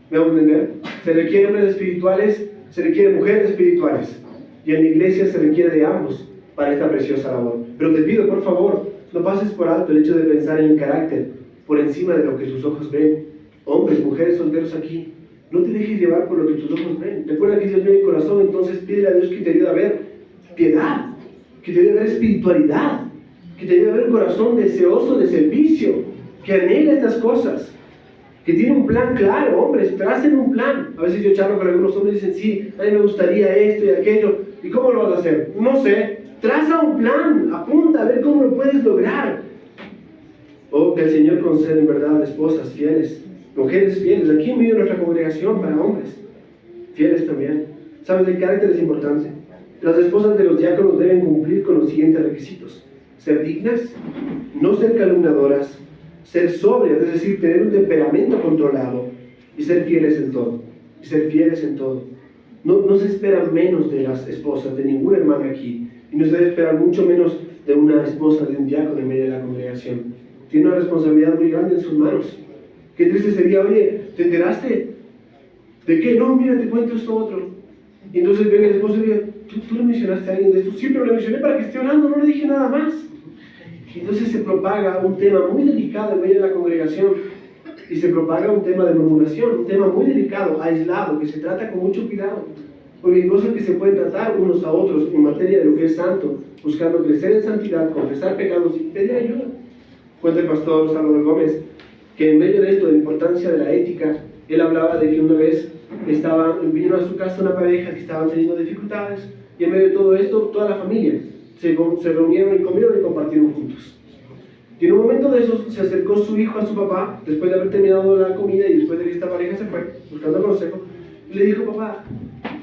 ¿Me van a entender? Se requieren hombres espirituales, se requieren mujeres espirituales, y en la iglesia se requiere de ambos para esta preciosa labor. Pero te pido, por favor, no pases por alto el hecho de pensar en el carácter por encima de lo que tus ojos ven. Hombres, mujeres solteros aquí, no te dejes llevar por lo que tus ojos ven. Recuerda que Dios ve el corazón, entonces pídele a Dios que te ayude a ver piedad, que te ayude a ver espiritualidad, que te ayude a ver un corazón deseoso de servicio, que anhela estas cosas, que tiene un plan claro. Hombres, tracen un plan. A veces yo charlo con algunos hombres y dicen, sí, a mí me gustaría esto y aquello. ¿Y cómo lo vas a hacer? No sé. Traza un plan, apunta a ver cómo lo puedes lograr. Oh, que el Señor conceda en verdad esposas fieles, mujeres fieles, aquí en medio de nuestra congregación para hombres, fieles también. ¿Sabes? El carácter es importante. Las esposas de los diáconos deben cumplir con los siguientes requisitos: ser dignas, no ser calumniadoras, ser sobrias, es decir, tener un temperamento controlado, y ser fieles en todo. Y ser fieles en todo. No se espera menos de las esposas de ninguna hermana aquí, y no se debe esperar mucho menos de una esposa de un diácono en medio de la congregación. Tiene una responsabilidad muy grande en sus manos. Qué triste sería, oye, ¿te enteraste? ¿De qué? No, mira, te cuento esto otro. Y entonces venga el esposo y dice, ¿tú le mencionaste a alguien de esto? Sí, pero le mencioné para que esté orando, no le dije nada más. Y entonces se propaga un tema muy delicado en medio de la congregación, y se propaga un tema de murmuración, un tema muy delicado, aislado, que se trata con mucho cuidado, porque hay cosas que se pueden tratar unos a otros en materia de lo que es santo, buscando crecer en santidad, confesar pecados y pedir ayuda. Cuenta el pastor Salvador Gómez que en medio de esto, de la importancia de la ética, él hablaba de que una vez vino a su casa una pareja que estaban teniendo dificultades, y en medio de todo esto, toda la familia se reunieron y comieron y compartieron juntos. Y en un momento de eso se acercó su hijo a su papá, después de haber terminado la comida y después de que esta pareja se fue, buscando consejo, y le dijo: papá,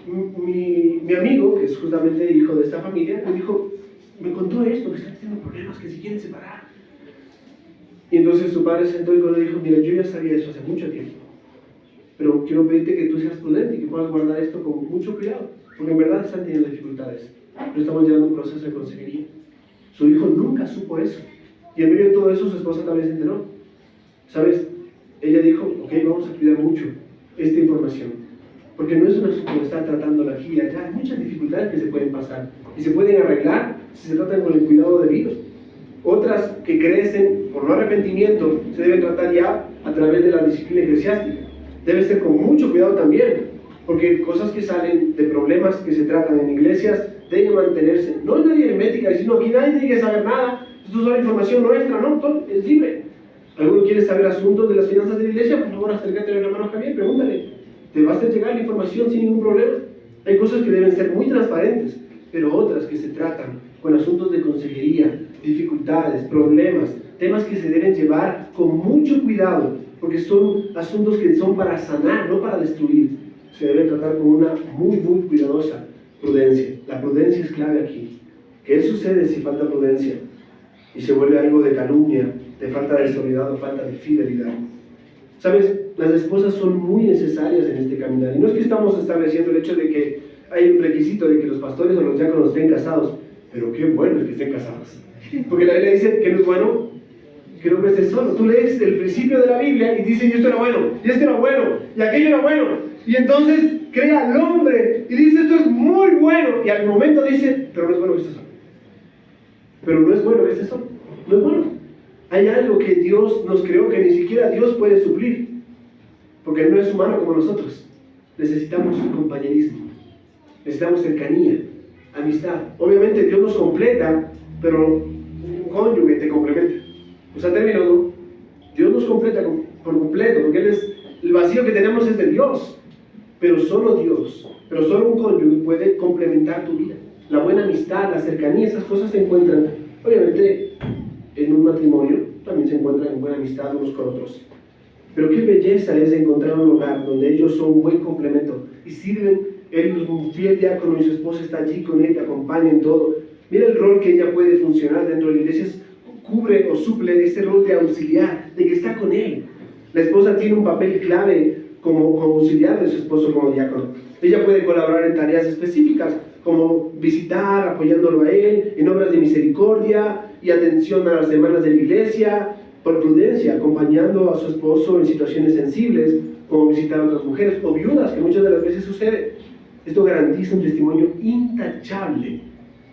mi amigo, que es justamente hijo de esta familia, me dijo, me contó esto, que están teniendo problemas, que se quieren separar. Y entonces su padre se sentó y le dijo: mira, yo ya sabía eso hace mucho tiempo, pero quiero pedirte que tú seas prudente y que puedas guardar esto con mucho cuidado, porque en verdad están teniendo dificultades, pero estamos llevando un proceso de consejería. Su hijo nunca supo eso, y en medio de todo eso su esposa también se enteró. ¿Sabes? Ella dijo: ok, vamos a cuidar mucho esta información. porque no es un asunto de estar tratándolo aquí y allá. Hay muchas dificultades que se pueden pasar y se pueden arreglar si se tratan con el cuidado debido. Otras que crecen por no arrepentimiento se deben tratar ya a través de la disciplina eclesiástica. Debe ser con mucho cuidado también, porque cosas que salen de problemas que se tratan en iglesias deben mantenerse, no en área hermética, sino aquí nadie tiene que saber nada, esto es solo información nuestra, no, todo es libre. ¿Alguno quiere saber asuntos de las finanzas de la iglesia? Por favor, acércate al hermano Javier, pregúntale. Te va a hacer llegar la información sin ningún problema. Hay cosas que deben ser muy transparentes, pero otras que se tratan con asuntos de consejería, dificultades, problemas, temas que se deben llevar con mucho cuidado, porque son asuntos que son para sanar, no para destruir. Se debe tratar con una muy cuidadosa prudencia. La prudencia es clave aquí. ¿Qué sucede si falta prudencia? Y se vuelve algo de calumnia, de falta de sobriedad o falta de fidelidad. ¿Sabes? Las esposas son muy necesarias en este caminar. Y no es que estamos estableciendo el hecho de que hay un requisito de que los pastores o los diáconos estén casados, pero qué bueno es que estén casados. Porque la Biblia dice que no es bueno que el hombre esté solo. Tú lees el principio de la Biblia y dice, y esto era bueno, y este era bueno, y aquello era bueno. Y entonces crea al hombre y dice, esto es muy bueno. Y al momento dice, pero no es bueno que esté solo. Pero no es bueno que esté solo. No es bueno. Hay algo que Dios nos creó que ni siquiera Dios puede suplir. Porque Él no es humano como nosotros. Necesitamos su compañerismo. Necesitamos cercanía, amistad. Obviamente Dios nos completa, pero un cónyuge te complementa. Usa términos, ¿no? Dios nos completa por completo, porque Él es, el vacío que tenemos es de Dios. Pero solo Dios, pero solo un cónyuge puede complementar tu vida. La buena amistad, la cercanía, esas cosas se encuentran, obviamente, en un matrimonio, también se encuentran en buena amistad unos con otros. Pero qué belleza es encontrar un hogar donde ellos son un buen complemento y sirven, él es un fiel diácono y su esposa está allí con él, acompaña en todo. Mira el rol que ella puede funcionar dentro de la iglesia, cubre o suple ese rol de auxiliar, de que está con él. La esposa tiene un papel clave como auxiliar de su esposo como diácono. Ella puede colaborar en tareas específicas, como visitar, apoyándolo a él, en obras de misericordia y atención a las hermanas de la iglesia, por prudencia, acompañando a su esposo en situaciones sensibles, como visitar a otras mujeres o viudas, que muchas de las veces sucede. Esto garantiza un testimonio intachable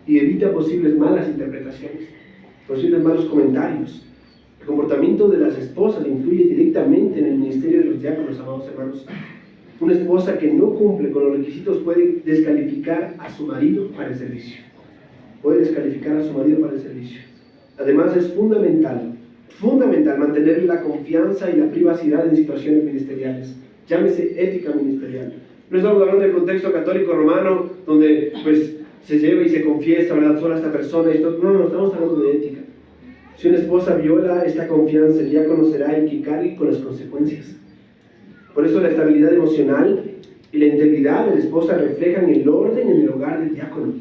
y evita posibles malas interpretaciones, posibles malos comentarios. El comportamiento de las esposas influye directamente en el ministerio de los diáconos, amados hermanos. Una esposa que no cumple con los requisitos puede descalificar a su marido para el servicio. Puede descalificar a su marido para el servicio. Además, es fundamental mantener la confianza y la privacidad en situaciones ministeriales. Llámese ética ministerial. No estamos hablando del contexto católico romano, donde pues se lleva y se confiesa, ¿verdad?, sola esta persona. No, estamos hablando de ética. Si una esposa viola esta confianza, el diácono será el que cargue con las consecuencias. Por eso la estabilidad emocional y la integridad de la esposa reflejan el orden en el hogar del diácono.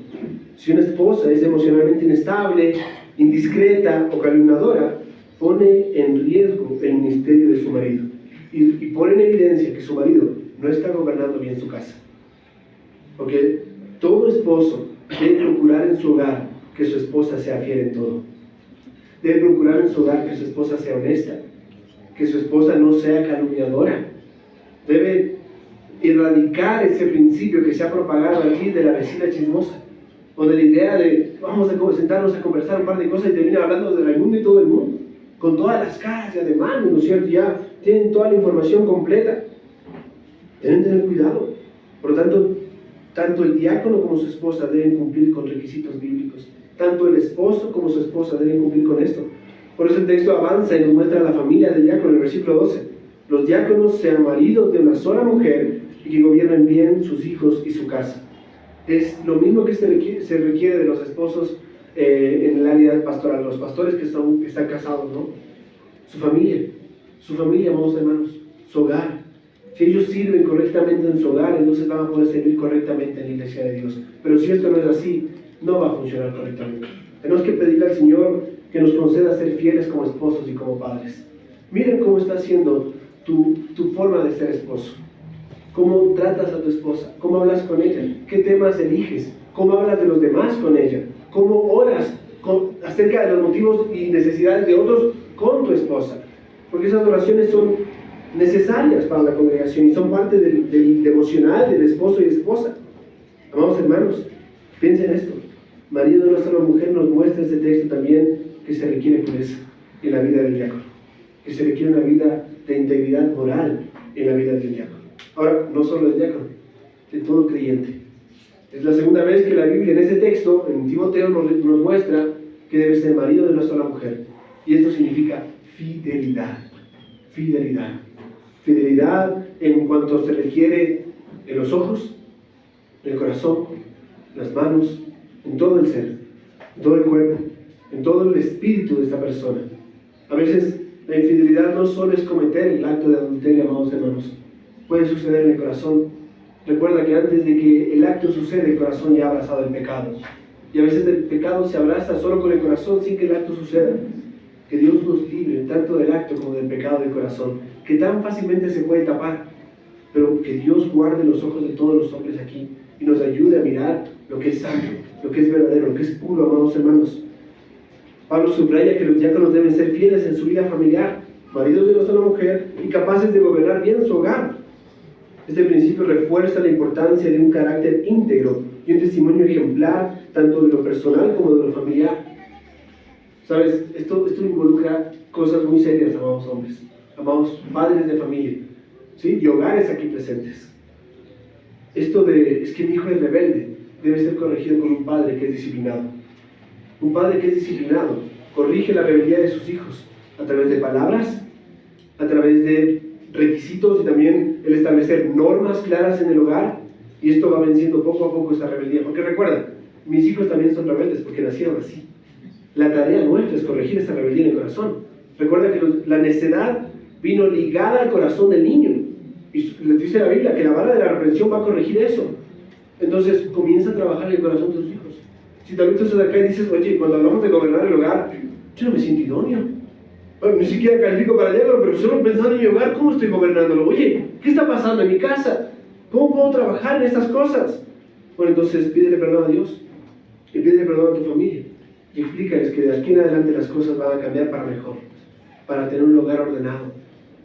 Si una esposa es emocionalmente inestable, indiscreta o calumniadora, pone en riesgo el ministerio de su marido y pone en evidencia que su marido no está gobernando bien su casa. Porque todo esposo debe procurar en su hogar que su esposa sea fiel en todo. Debe procurar en su hogar que su esposa sea honesta, que su esposa no sea calumniadora. Debe erradicar ese principio que se ha propagado aquí de la vecina chismosa, o de la idea de vamos a sentarnos a conversar un par de cosas y termina hablando de Raimundo y todo el mundo, con todas las caras ya de mano, ¿no es cierto? Ya tienen toda la información completa. Deben tener cuidado. Por lo tanto, tanto el diácono como su esposa deben cumplir con requisitos bíblicos. Tanto el esposo como su esposa deben cumplir con esto. Por eso el texto avanza y nos muestra la familia del diácono en el versículo 12. Los diáconos sean maridos de una sola mujer y que gobiernen bien sus hijos y su casa. Es lo mismo que se requiere de los esposos en el área pastoral, los pastores que están casados, ¿no? Su familia, amados hermanos, su hogar. Si ellos sirven correctamente en su hogar, entonces van a poder servir correctamente en la iglesia de Dios. Pero si esto no es así, no va a funcionar correctamente. Tenemos que pedirle al Señor que nos conceda ser fieles como esposos y como padres. Miren cómo está siendo tu forma de ser esposo. ¿Cómo tratas a tu esposa? ¿Cómo hablas con ella? ¿Qué temas eliges? ¿Cómo hablas de los demás con ella? ¿Cómo oras acerca de los motivos y necesidades de otros con tu esposa? Porque esas oraciones son necesarias para la congregación y son parte del devocional del esposo y esposa. Amados hermanos, piensen esto. Marido de una sola mujer nos muestra este texto también que se requiere pureza en la vida del diácono, que se requiere una vida de integridad moral en la vida del diácono. Ahora, no solo del diácono, de todo creyente. Es la segunda vez que la Biblia en este texto, en Timoteo, nos muestra que debe ser marido de una sola mujer. Y esto significa fidelidad. Fidelidad. Fidelidad en cuanto se requiere en los ojos, en el corazón, en las manos, en todo el ser, en todo el cuerpo, en todo el espíritu de esta persona. A veces la infidelidad no solo es cometer el acto de adulterio, amados hermanos. Puede suceder en el corazón. Recuerda que antes de que el acto suceda, el corazón ya ha abrazado el pecado. Y a veces el pecado se abraza solo con el corazón sin que el acto suceda. Que Dios nos libre tanto del acto como del pecado del corazón, que tan fácilmente se puede tapar. Pero que Dios guarde los ojos de todos los hombres aquí y nos ayude a mirar lo que es santo, lo que es verdadero, lo que es puro, amados hermanos. Pablo subraya que los diáconos deben ser fieles en su vida familiar, maridos de una sola mujer y capaces de gobernar bien su hogar. Este principio refuerza la importancia de un carácter íntegro y un testimonio ejemplar, tanto de lo personal como de lo familiar. ¿Sabes? Esto involucra cosas muy serias, amados hombres, amados padres de familia, ¿sí? Y hogares aquí presentes. Esto es que mi hijo es rebelde, debe ser corregido con un padre que es disciplinado. Un padre que es disciplinado corrige la rebeldía de sus hijos a través de palabras, a través de requisitos y también el establecer normas claras en el hogar, y esto va venciendo poco a poco esta rebeldía. Porque recuerda, mis hijos también son rebeldes porque nacieron así. La tarea nuestra es corregir esta rebeldía en el corazón. Recuerda que la necedad vino ligada al corazón del niño, y les dice la Biblia que la vara de la reprensión va a corregir eso. Entonces comienza a trabajar en el corazón de tus hijos. Si tal vez tú estás acá y dices, oye, cuando hablamos de gobernar el hogar, yo no me siento idóneo. Bueno, ni siquiera califico para el diácono, pero solo pensando en mi hogar, ¿cómo estoy gobernándolo? Oye, ¿qué está pasando en mi casa? ¿Cómo puedo trabajar en estas cosas? Bueno, entonces pídele perdón a Dios y pídele perdón a tu familia y explícales que de aquí en adelante las cosas van a cambiar para mejor, para tener un hogar ordenado,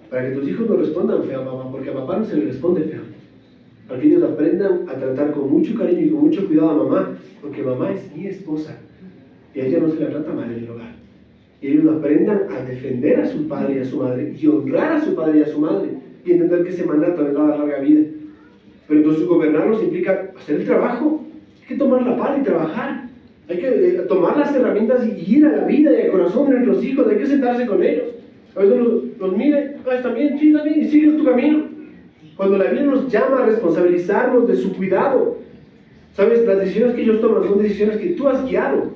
para que tus hijos no respondan feo a mamá, porque a papá no se le responde feo, para que ellos aprendan a tratar con mucho cariño y con mucho cuidado a mamá, porque mamá es mi esposa y a ella no se la trata mal en el hogar. Y ellos aprendan a defender a su padre y a su madre y honrar a su padre y a su madre y entender que ese mandato les va a dar larga vida. Pero entonces gobernarlos implica hacer el trabajo. Hay que tomar la pala y trabajar. Hay que tomar las herramientas y ir a la vida y al corazón de nuestros hijos. Hay que sentarse con ellos. A veces los mire, está bien, sí, está bien, y sigues tu camino. Cuando la Biblia nos llama a responsabilizarnos de su cuidado, ¿sabes? Las decisiones que ellos toman son decisiones que tú has guiado.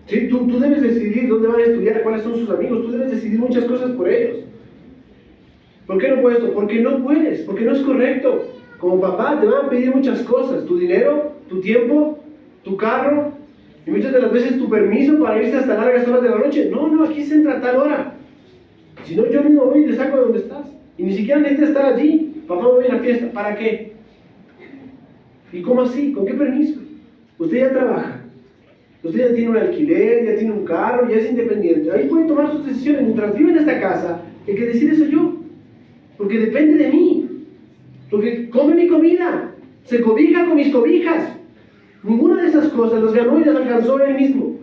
¿Sí? Tú debes decidir dónde van a estudiar, cuáles son sus amigos, tú debes decidir muchas cosas por ellos. ¿Por qué no puedes esto? Porque no puedes, porque no es correcto. Como papá te van a pedir muchas cosas, tu dinero, tu tiempo, tu carro, y muchas de las veces tu permiso para irse hasta largas horas de la noche. No, aquí se entra a tal hora. Si no, yo mismo voy y te saco de donde estás. Y ni siquiera necesitas estar allí. Papá, me voy a la fiesta. ¿Para qué? ¿Y cómo así? ¿Con qué permiso? Usted ya trabaja. Usted ya tiene un alquiler, ya tiene un carro, ya es independiente. Ahí puede tomar sus decisiones. Mientras vive en esta casa, el que decide soy yo. Porque depende de mí. Porque come mi comida, se cobija con mis cobijas. Ninguna de esas cosas las ganó y las alcanzó él mismo.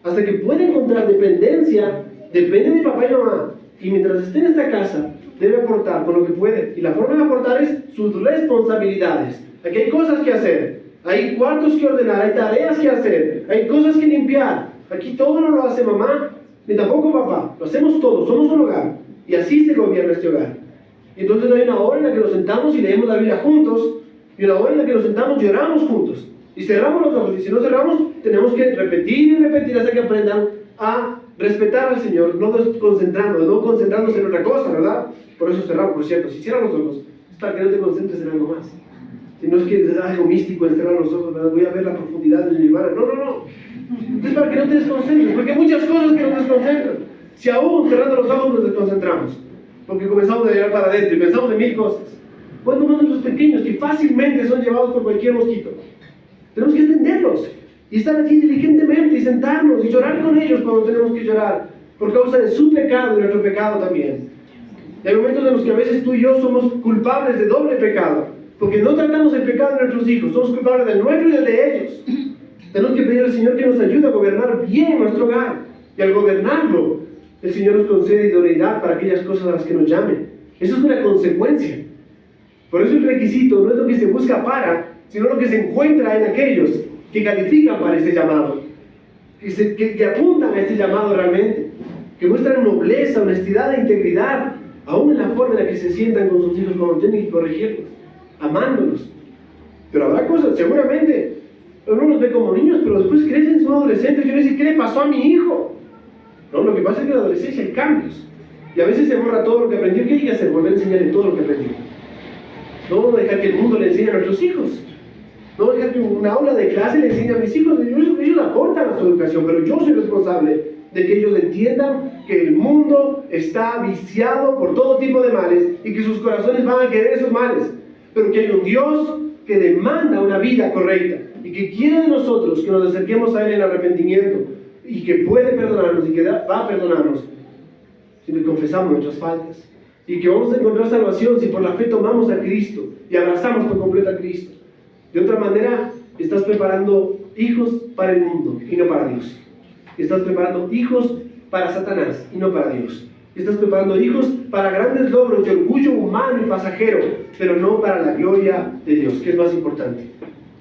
Hasta que puede encontrar dependencia, depende de papá y mamá. Y mientras esté en esta casa, debe aportar con lo que puede. Y la forma de aportar es sus responsabilidades. Aquí hay cosas que hacer. Hay cuartos que ordenar, hay tareas que hacer, hay cosas que limpiar. Aquí todo no lo hace mamá, ni tampoco papá. Lo hacemos todos, somos un hogar. Y así se gobierna este hogar. Y entonces hay una hora en la que nos sentamos y leemos la Biblia juntos, y una hora en la que nos sentamos y oramos juntos. Y cerramos los ojos, y si no cerramos, tenemos que repetir y repetir hasta que aprendan a respetar al Señor, no concentrarnos en otra cosa, ¿verdad? Por eso cerramos, por cierto. Si cierran los ojos, es para que no te concentres en algo más. Si no es que es algo místico el cerrar los ojos, ¿verdad? Voy a ver la profundidad del nirvana. No. Es para que no te desconcentres, porque hay muchas cosas que nos desconcentran. Si aún cerrando los ojos nos desconcentramos, porque comenzamos a llegar para adentro y pensamos en mil cosas. ¿Cuántos más nuestros pequeños que fácilmente son llevados por cualquier mosquito? Tenemos que entenderlos y estar allí diligentemente y sentarnos y llorar con ellos cuando tenemos que llorar por causa de su pecado y nuestro pecado también. Y hay momentos en los que a veces tú y yo somos culpables de doble pecado, porque no tratamos el pecado de nuestros hijos, somos culpables del nuestro y del de ellos. Tenemos que pedir al Señor que nos ayude a gobernar bien nuestro hogar, y al gobernarlo, el Señor nos concede idoneidad para aquellas cosas a las que nos llamen. Eso es una consecuencia. Por eso el requisito no es lo que se busca para, sino lo que se encuentra en aquellos que califican para ese llamado, que apuntan a ese llamado realmente, que muestran nobleza, honestidad e integridad, aún en la forma en la que se sientan con sus hijos cuando tienen que corregirlos, amándolos. Pero habrá cosas, seguramente, uno los ve como niños, pero después crecen, son adolescentes, y uno dice, ¿qué le pasó a mi hijo? No, lo que pasa es que en la adolescencia hay cambios, y a veces se borra todo lo que aprendió. ¿Qué hay que hacer? Volver a enseñarle todo lo que aprendió. No dejar que el mundo le enseñe a nuestros hijos. No dejar que una aula de clase le enseñe a mis hijos. Ellos aportan a su educación, pero yo soy responsable de que ellos entiendan que el mundo está viciado por todo tipo de males y que sus corazones van a querer esos males, pero que hay un Dios que demanda una vida correcta y que quiere de nosotros que nos acerquemos a Él en arrepentimiento y que puede perdonarnos y que va a perdonarnos si le confesamos nuestras faltas, y que vamos a encontrar salvación si por la fe tomamos a Cristo y abrazamos por completo a Cristo. De otra manera, estás preparando hijos para el mundo y no para Dios. Estás preparando hijos para Satanás y no para Dios. Estás preparando hijos para grandes logros de orgullo humano y pasajero, pero no para la gloria de Dios, que es más importante.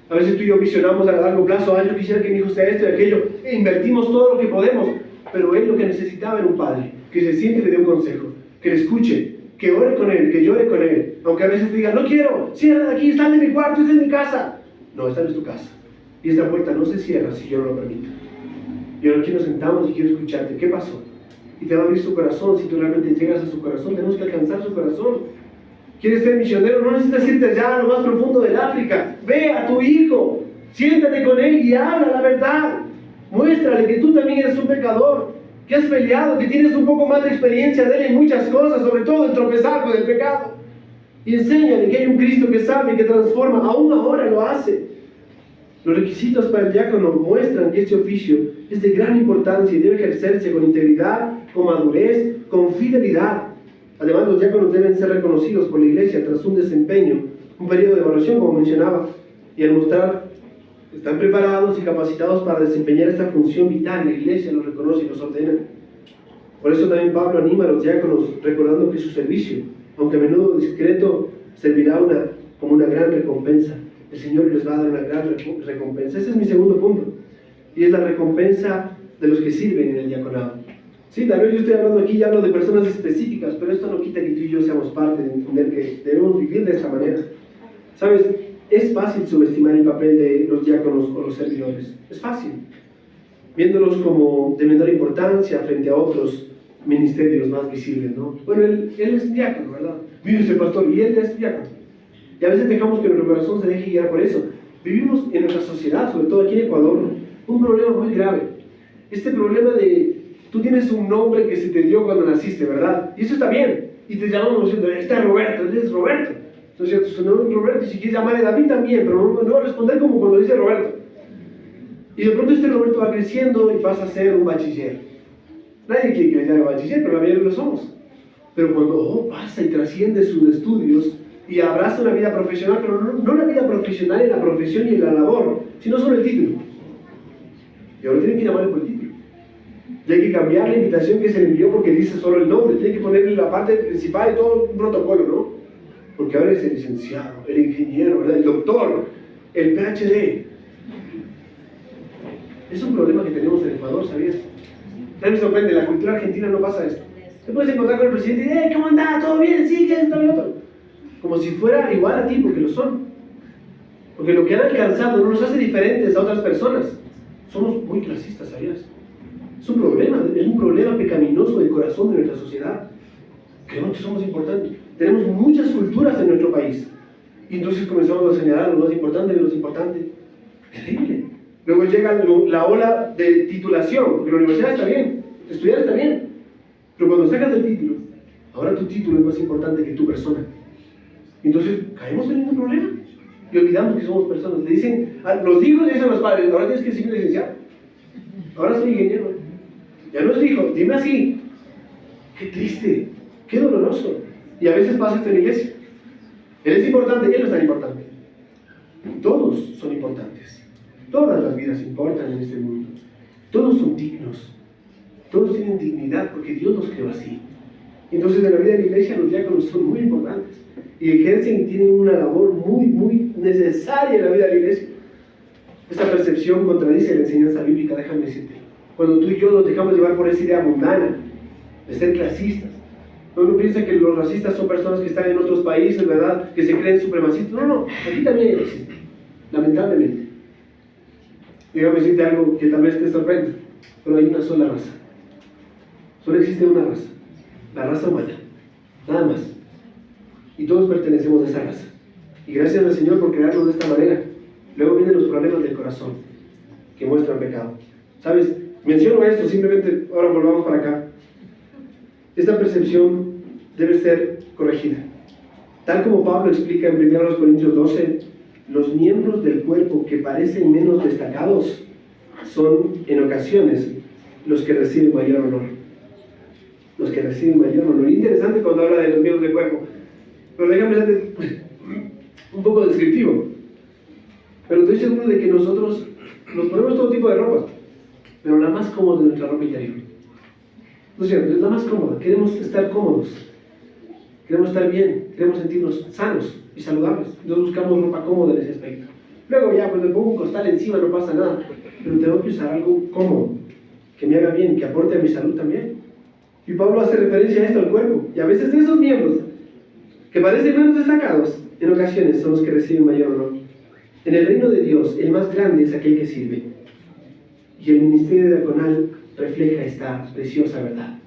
A veces tú y yo visionamos a largo plazo, yo quisiera que mi hijo sea esto y aquello, e invertimos todo lo que podemos, pero él lo que necesitaba era un padre, que se siente y le dé un consejo, que le escuche, que ore con él, que llore con él, aunque a veces te diga, no quiero, cierra de aquí, sal de mi cuarto, esta es mi casa. No, esta no es tu casa, y esta puerta no se cierra si yo no lo permito. Y ahora aquí nos sentamos y quiero escucharte, ¿qué pasó? Y te va a abrir su corazón. Si tú realmente llegas a su corazón, tenemos que alcanzar su corazón. ¿Quieres ser misionero? No necesitas irte allá a lo más profundo del África. Ve a tu hijo, siéntate con él y habla la verdad. Muéstrale que tú también eres un pecador, que has peleado, que tienes un poco más de experiencia de él en muchas cosas, sobre todo en tropezar con el pecado. Y enséñale que hay un Cristo que sabe, que transforma, aún ahora lo hace. Los requisitos para el diácono muestran que este oficio es de gran importancia y debe ejercerse con integridad, con madurez, con fidelidad. Además, los diáconos deben ser reconocidos por la iglesia tras un desempeño, un periodo de evaluación, como mencionaba, y al mostrar que están preparados y capacitados para desempeñar esta función vital, la iglesia los reconoce y los ordena. Por eso también Pablo anima a los diáconos, recordando que su servicio, aunque a menudo discreto, servirá como una gran recompensa. El Señor les va a dar una gran recompensa. Ese es mi segundo punto, y es la recompensa de los que sirven en el diaconado. Sí, tal vez yo estoy hablando aquí, ya hablo de personas específicas, pero esto no quita que tú y yo seamos parte de entender que debemos vivir de esta manera. ¿Sabes? Es fácil subestimar el papel de los diáconos o los servidores. Es fácil, viéndolos como de menor importancia frente a otros ministerios más visibles, ¿no? Bueno, él es diácono, ¿verdad? Mire ese pastor, y él es diácono. Y a veces dejamos que nuestro corazón se deje guiar por eso. Vivimos en nuestra sociedad, sobre todo aquí en Ecuador, un problema muy grave. Este problema de, tú tienes un nombre que se te dio cuando naciste, ¿verdad? Y eso está bien. Y te llamamos diciendo, este es Roberto, él es Roberto. ¿No es cierto? Su nombre es Roberto, y si quieres llamarle David también, pero no va a responder como cuando dice Roberto. Y de pronto este Roberto va creciendo y pasa a ser un bachiller. Nadie quiere que le llame bachiller, pero la mayoría lo somos. Pero cuando pasa y trasciende sus estudios, y abraza una vida profesional, pero no la vida profesional en la profesión y en la labor, sino solo el título. Y ahora tienen que llamarle por el título. Y hay que cambiar la invitación que se le envió porque dice solo el nombre, tienen que ponerle la parte principal y todo un protocolo, ¿no? Porque ahora es el licenciado, el ingeniero, ¿verdad? El doctor, el PhD. Es un problema que tenemos en Ecuador, ¿sabías? A mí me sorprende, en la cultura argentina no pasa esto. Te puedes encontrar con el presidente y ¿cómo andás? ¿Todo bien? Sí, ¿qué es esto y otro? Como si fuera igual a ti, porque lo son. Porque lo que han alcanzado no nos hace diferentes a otras personas. Somos muy clasistas, ¿sabías? Es un problema pecaminoso del corazón de nuestra sociedad. Creemos que somos importantes. Tenemos muchas culturas en nuestro país. Y entonces comenzamos a señalar lo más importante de lo importante. Terrible. Luego llega la ola de titulación, porque la universidad está bien, estudiar está bien. Pero cuando sacas el título, ahora tu título es más importante que tu persona. Entonces caemos en un problema y olvidamos que somos personas. Le dicen, los hijos le dicen a los padres, ahora tienes que ser licenciado, ahora soy ingeniero. Ya no es hijo, dime así. Qué triste, qué doloroso. Y a veces pasa esto en la iglesia. Él es importante, él no es tan importante. Todos son importantes. Todas las vidas importan en este mundo. Todos son dignos. Todos tienen dignidad porque Dios los creó así. Entonces en la vida de la iglesia los diáconos son muy importantes y ejercen y tienen una labor muy necesaria en la vida de la iglesia. Esta percepción contradice la enseñanza bíblica, déjame decirte. Cuando tú y yo nos dejamos llevar por esa idea mundana de ser clasistas. Uno piensa que los racistas son personas que están en otros países, ¿verdad? Que se creen supremacistas. No, aquí también existe, lamentablemente. Déjame decirte algo que tal vez te sorprenda, pero hay una sola raza. Solo existe una raza, la raza humana, nada más. Y todos pertenecemos a esa raza. Y gracias al Señor por crearnos de esta manera. Luego vienen los problemas del corazón, que muestran pecado. ¿Sabes? Menciono esto, simplemente, ahora volvamos para acá. Esta percepción debe ser corregida. Tal como Pablo explica en 1 Corintios 12, los miembros del cuerpo que parecen menos destacados son, en ocasiones, los que reciben mayor honor. Los que reciben mayor honor. Interesante cuando habla de los miembros del cuerpo. Pero déjame ser un poco descriptivo. Pero estoy seguro de que nosotros nos ponemos todo tipo de ropa, pero la más cómoda es nuestra ropa interior. ¿No es cierto? Es la más cómoda. Queremos estar cómodos. Queremos estar bien. Queremos sentirnos sanos y saludables. Entonces buscamos ropa cómoda en ese aspecto. Luego ya, pues me pongo un costal encima, no pasa nada. Pero tengo que usar algo cómodo, que me haga bien, que aporte a mi salud también. Y Pablo hace referencia a esto al cuerpo. Y a veces de esos miembros, que parecen menos destacados, en ocasiones son los que reciben mayor honor. En el reino de Dios, el más grande es aquel que sirve. Y el ministerio diaconal refleja esta preciosa verdad.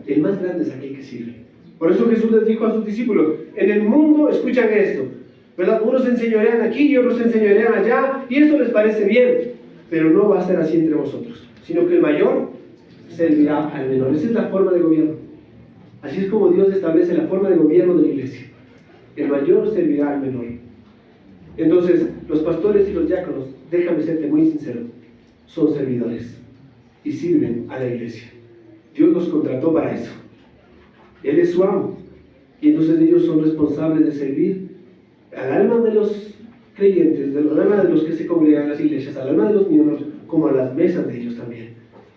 El más grande es aquel que sirve. Por eso Jesús les dijo a sus discípulos, en el mundo escuchan esto, ¿verdad? Unos enseñarían aquí y otros enseñarían allá, y esto les parece bien, pero no va a ser así entre vosotros, sino que el mayor servirá al menor. Esa es la forma de gobierno. Así es como Dios establece la forma de gobierno de la iglesia. El mayor servirá al menor. Entonces, los pastores y los diáconos, déjame serte muy sincero, son servidores y sirven a la iglesia. Dios los contrató para eso. Él es su amo. Y entonces ellos son responsables de servir al alma de los creyentes, al alma de los que se congregan en las iglesias, al alma de los miembros, como a las mesas de ellos también,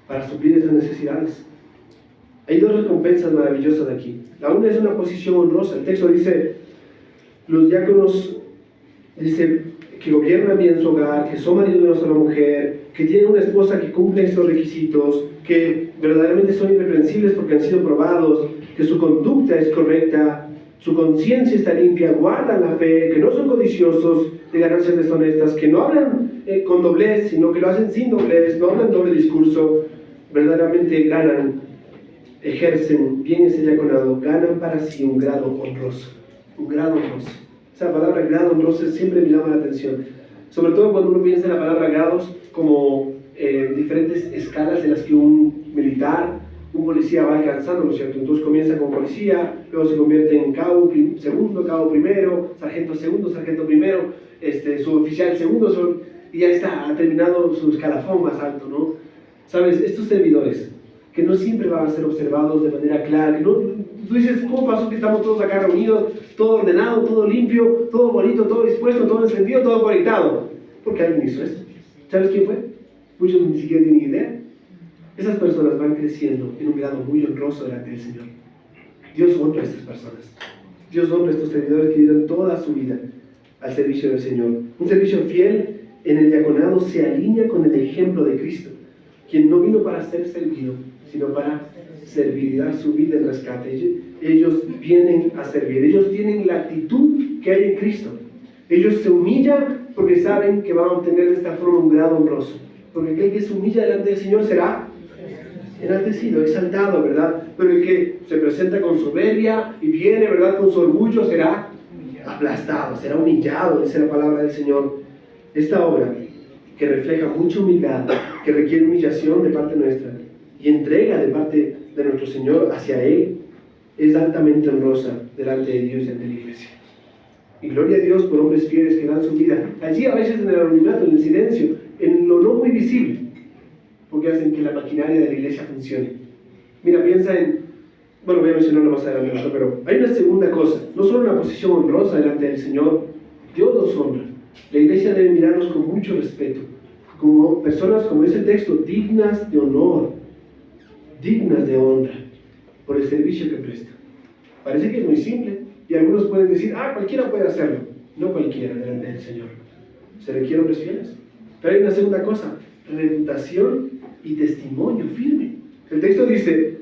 para suplir esas necesidades. Hay dos recompensas maravillosas aquí. La una es una posición honrosa. El texto dice, los diáconos, dice, que gobiernan bien su hogar, que son maridos de una sola mujer, que tienen una esposa que cumple estos requisitos, que verdaderamente son irreprensibles porque han sido probados, que su conducta es correcta, su conciencia está limpia, guardan la fe, que no son codiciosos de ganancias deshonestas, que no hablan con doblez, sino que lo hacen sin doblez, no hablan doble discurso, verdaderamente ganan, ejercen bien ese diaconado, ganan para sí un grado honroso, un grado honroso. Esa palabra grado honroso siempre me llama la atención, sobre todo cuando uno piensa en la palabra grados como diferentes escalas en las que un militar, un policía va alcanzando, ¿no es cierto? Entonces comienza como policía, luego se convierte en cabo segundo, cabo primero, sargento segundo, sargento primero, suboficial segundo, y ya está, ha terminado su escalafón más alto, ¿no? ¿Sabes? Estos servidores, que no siempre van a ser observados de manera clara, que no, tú dices, ¿cómo pasó que estamos todos acá reunidos, todo ordenado, todo limpio, todo bonito, todo dispuesto, todo encendido, todo conectado? Porque alguien hizo eso. ¿Sabes quién fue? Muchos ni siquiera tienen idea. Esas personas van creciendo en un grado muy honroso delante del Señor. Dios honra a estas personas. Dios honra a estos servidores que dieron toda su vida al servicio del Señor. Un servicio fiel en el diaconado se alinea con el ejemplo de Cristo, quien no vino para ser servido, sino para servir y dar su vida en rescate. Ellos vienen a servir. Ellos tienen la actitud que hay en Cristo. Ellos se humillan porque saben que van a obtener de esta forma un grado honroso. Porque aquel que se humilla delante del Señor será enaltecido, exaltado, ¿verdad? Pero el que se presenta con soberbia y viene, ¿verdad?, con su orgullo, será aplastado, será humillado, dice la palabra del Señor. Esta obra, que refleja mucha humildad, que requiere humillación de parte nuestra y entrega de parte de nuestro Señor hacia Él, es altamente honrosa delante de Dios y ante la iglesia. Y gloria a Dios por hombres fieles que dan su vida, allí a veces en el anonimato, en el silencio, en lo no muy visible, porque hacen que la maquinaria de la iglesia funcione. Mira, piensa en Bueno, voy a mencionarlo más adelante, ¿no? Pero hay una segunda cosa, no solo una posición honrosa delante del Señor, Dios nos honra. La iglesia debe mirarnos con mucho respeto, como personas, como dice el texto, dignas de honor, dignas de honra, por el servicio que prestan. Parece que es muy simple, y algunos pueden decir, cualquiera puede hacerlo. No cualquiera delante del Señor. Se requieren hombres fieles. Pero hay una segunda cosa, reputación y testimonio firme. El texto dice,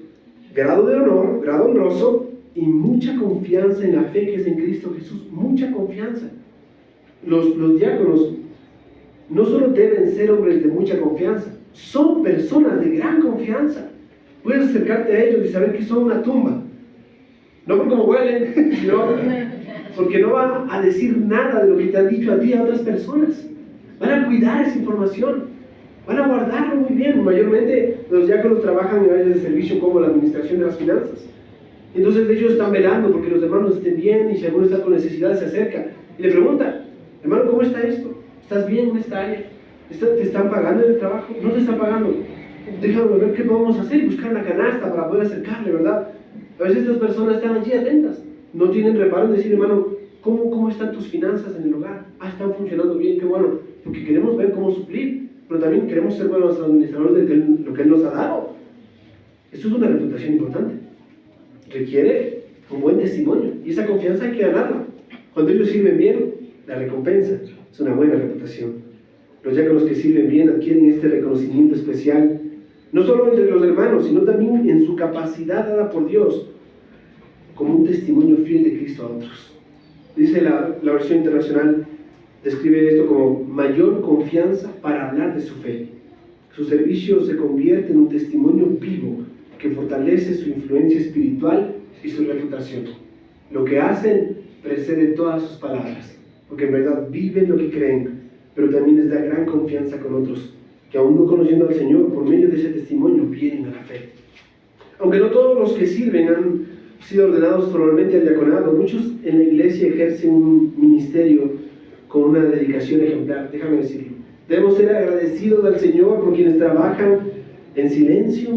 grado de honor, grado honroso y mucha confianza en la fe que es en Cristo Jesús. Mucha confianza. Los diáconos no solo deben ser hombres de mucha confianza, son personas de gran confianza. Puedes acercarte a ellos y saber que son una tumba. No por cómo huelen, sino porque no van a decir nada de lo que te han dicho a ti a otras personas. Van a cuidar esa información, van a guardarlo muy bien. Mayormente los diáconos trabajan en áreas de servicio como la administración de las finanzas. Entonces ellos están velando porque los hermanos estén bien, y si alguno está con necesidad se acerca y le pregunta, hermano, ¿cómo está esto? ¿Estás bien en esta área? ¿Te están pagando en el trabajo? ¿No te están pagando? Déjame ver qué podemos hacer, buscar una canasta para poder acercarle, ¿verdad? A veces estas personas están allí atentas, no tienen reparo en decir, hermano, ¿cómo están tus finanzas en el hogar? Están funcionando bien, qué bueno, porque queremos ver cómo suplir, pero también queremos ser buenos administradores de lo que Él nos ha dado. Esto es una reputación importante, requiere un buen testimonio, y esa confianza hay que ganarla. Cuando ellos sirven bien, la recompensa es una buena reputación. Los diáconos que sirven bien adquieren este reconocimiento especial, no solo entre los hermanos, sino también en su capacidad dada por Dios, como un testimonio fiel de Cristo a otros. Dice la versión internacional, describe esto como mayor confianza para hablar de su fe. Su servicio se convierte en un testimonio vivo que fortalece su influencia espiritual y su reputación. Lo que hacen precede todas sus palabras, porque en verdad viven lo que creen, pero también les da gran confianza con otros, que aún no conociendo al Señor, por medio de ese testimonio vienen a la fe. Aunque no todos los que sirven han sido ordenados formalmente al diaconado, muchos en la iglesia ejercen un ministerio con una dedicación ejemplar. Déjame decirlo. Debemos ser agradecidos al Señor por quienes trabajan en silencio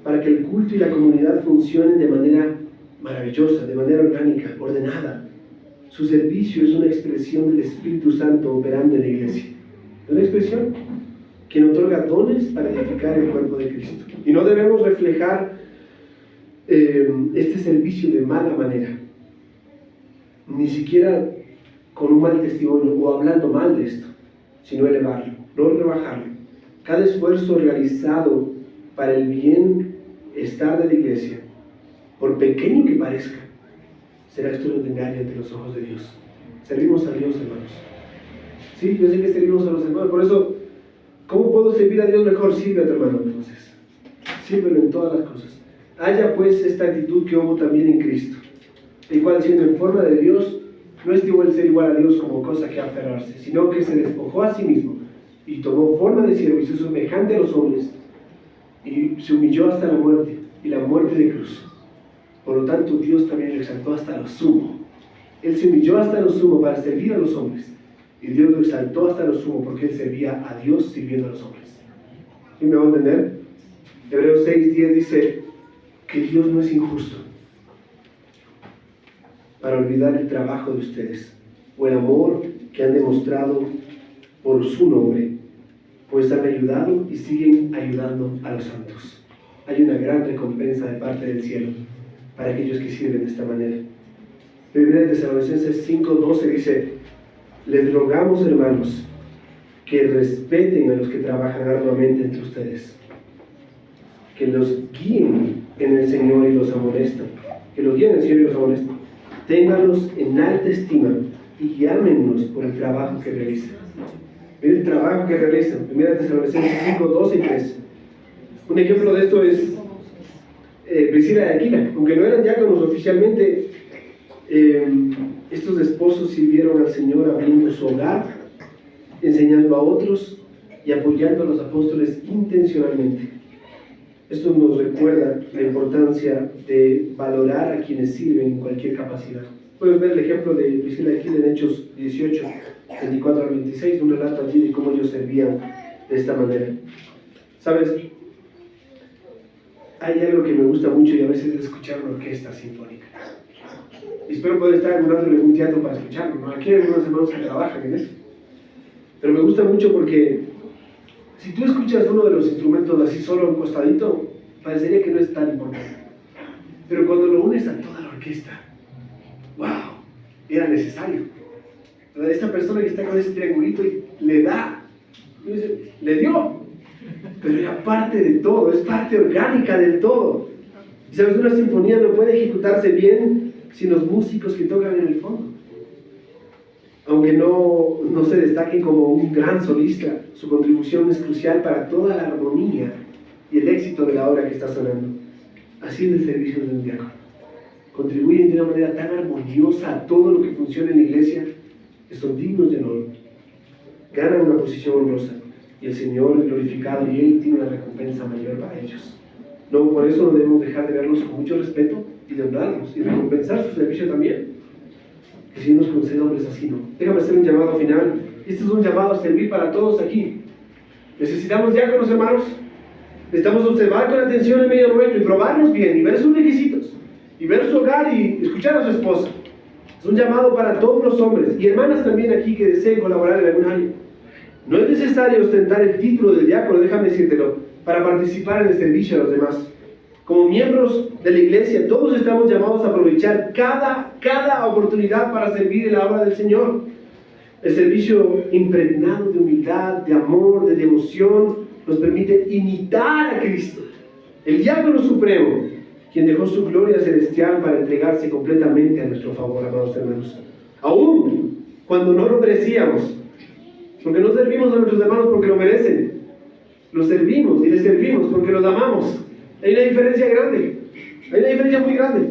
para que el culto y la comunidad funcionen de manera maravillosa, de manera orgánica, ordenada. Su servicio es una expresión del Espíritu Santo operando en la iglesia. Es una expresión quien otorga dones para edificar el cuerpo de Cristo. Y no debemos reflejar este servicio de mala manera, ni siquiera con un mal testimonio o hablando mal de esto, sino elevarlo, no rebajarlo. Cada esfuerzo realizado para el bienestar de la iglesia, por pequeño que parezca, será esto de engaño ante los ojos de Dios. Servimos a Dios, hermanos. Sí, yo sé que servimos a los hermanos, por eso, ¿cómo puedo servir a Dios mejor? Sirve a tu hermano entonces. Sírvelo en todas las cosas. Haya pues esta actitud que hubo también en Cristo, el cual siendo en forma de Dios, no estimó el ser igual a Dios como cosa que aferrarse, sino que se despojó a sí mismo y tomó forma de siervo y se semejante a los hombres y se humilló hasta la muerte y la muerte de cruz. Por lo tanto, Dios también lo exaltó hasta lo sumo. Él se humilló hasta lo sumo para servir a los hombres y Dios lo exaltó hasta lo sumo porque Él servía a Dios sirviendo a los hombres. ¿Sí me va a entender? Hebreos 6:10 dice que Dios no es injusto para olvidar el trabajo de ustedes o el amor que han demostrado por su nombre, pues han ayudado y siguen ayudando a los santos. Hay una gran recompensa de parte del cielo para aquellos que sirven de esta manera. Primera de Tesalonicenses 5:12 dice: les rogamos, hermanos, que respeten a los que trabajan arduamente entre ustedes, que los guíen en el Señor y los amonestan, que los guíen en el Señor y los amonestan. Ténganlos en alta estima y llámennos por el trabajo que realizan. Mira el trabajo que realizan. Primera de Tesalonicenses 5:12 y 13. Un ejemplo de esto es Priscila y Aquila. Aunque no eran diáconos oficialmente, estos esposos sirvieron al Señor abriendo su hogar, enseñando a otros y apoyando a los apóstoles intencionalmente. Esto nos recuerda la importancia de valorar a quienes sirven en cualquier capacidad. Puedes ver el ejemplo de Priscila y Aquila en Hechos 18, 24 al 26, un relato allí de cómo ellos servían de esta manera. ¿Sabes? Hay algo que me gusta mucho y a veces es escuchar una orquesta sinfónica. Y espero poder estar en un teatro para escucharlo, ¿no? Aquí hay algunos hermanos que trabajan en eso. Pero me gusta mucho porque si tú escuchas uno de los instrumentos así solo encostadito, parecería que no es tan importante. Pero cuando lo unes a toda la orquesta, ¡wow! Era necesario. ¿Verdad? Esta persona que está con ese triangulito y le da, le dio, pero era parte de todo, es parte orgánica del todo. Y sabes, una sinfonía no puede ejecutarse bien sin los músicos que tocan en el fondo. Aunque no se destaquen como un gran solista, su contribución es crucial para toda la armonía y el éxito de la obra que está sonando. Así es el servicio de un diácono. Contribuyen de una manera tan armoniosa a todo lo que funciona en la iglesia, que son dignos de honor. Ganan una posición honrosa y el Señor es glorificado y Él tiene una recompensa mayor para ellos. No, por eso no debemos dejar de verlos con mucho respeto y de honrarlos y recompensar su servicio también. Que si nos concede hombres así, ¿no? Déjame hacer un llamado final. Este es un llamado a servir para todos aquí. Necesitamos diáconos, hermanos. Necesitamos observar con atención el medio nuestro y probarnos bien y ver sus requisitos y ver su hogar y escuchar a su esposa. Es un llamado para todos los hombres y hermanas también aquí que deseen colaborar en algún área. No es necesario ostentar el título de diácono, déjame decírtelo, para participar en el servicio a los demás. Como miembros de la iglesia, todos estamos llamados a aprovechar cada oportunidad para servir en la obra del Señor. El servicio impregnado de humildad, de amor, de devoción, nos permite imitar a Cristo, el diácono supremo, quien dejó su gloria celestial para entregarse completamente a nuestro favor, amados hermanos. Aún cuando no lo merecíamos, porque no servimos a nuestros hermanos porque lo merecen, los servimos y les servimos porque los amamos. Hay una diferencia grande, hay una diferencia muy grande.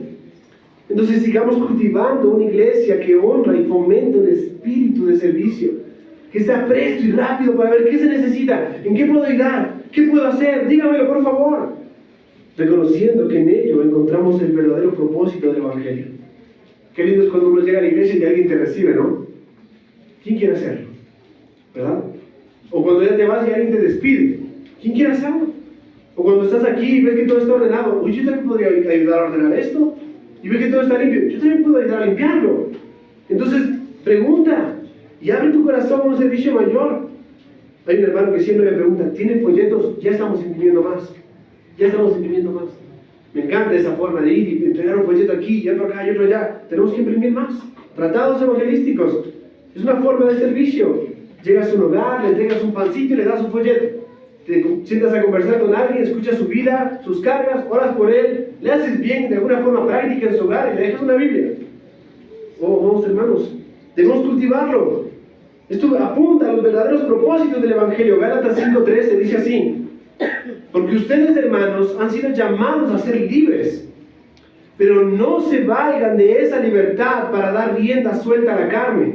Entonces sigamos cultivando una iglesia que honra y fomenta un espíritu de servicio, que está presto y rápido para ver qué se necesita, en qué puedo ayudar, qué puedo hacer, dígamelo por favor, reconociendo que en ello encontramos el verdadero propósito del Evangelio. Qué lindo es cuando uno llega a la iglesia y alguien te recibe, ¿no? ¿Quién quiere hacerlo? ¿Verdad? O cuando ya te vas y alguien te despide, ¿quién quiere hacerlo? O cuando estás aquí y ves que todo está ordenado, oye, yo también podría ayudar a ordenar esto, y ves que todo está limpio, yo también puedo ayudar a limpiarlo. Entonces, pregunta, y abre tu corazón a un servicio mayor. Hay un hermano que siempre me pregunta, ¿tienen folletos? Ya estamos imprimiendo más. Me encanta esa forma de ir y entregar un folleto aquí, y otro acá, y otro allá. Tenemos que imprimir más. Tratados evangelísticos. Es una forma de servicio. Llegas a un hogar, le entregas un pancito y le das un folleto. Te sientas a conversar con alguien, escuchas su vida, sus cargas, oras por él, le haces bien de alguna forma práctica en su hogar y le dejas una Biblia. Oh, vamos hermanos, debemos cultivarlo. Esto apunta a los verdaderos propósitos del Evangelio. Gálatas 5:13 dice así: porque ustedes, hermanos, han sido llamados a ser libres, pero no se valgan de esa libertad para dar rienda suelta a la carne,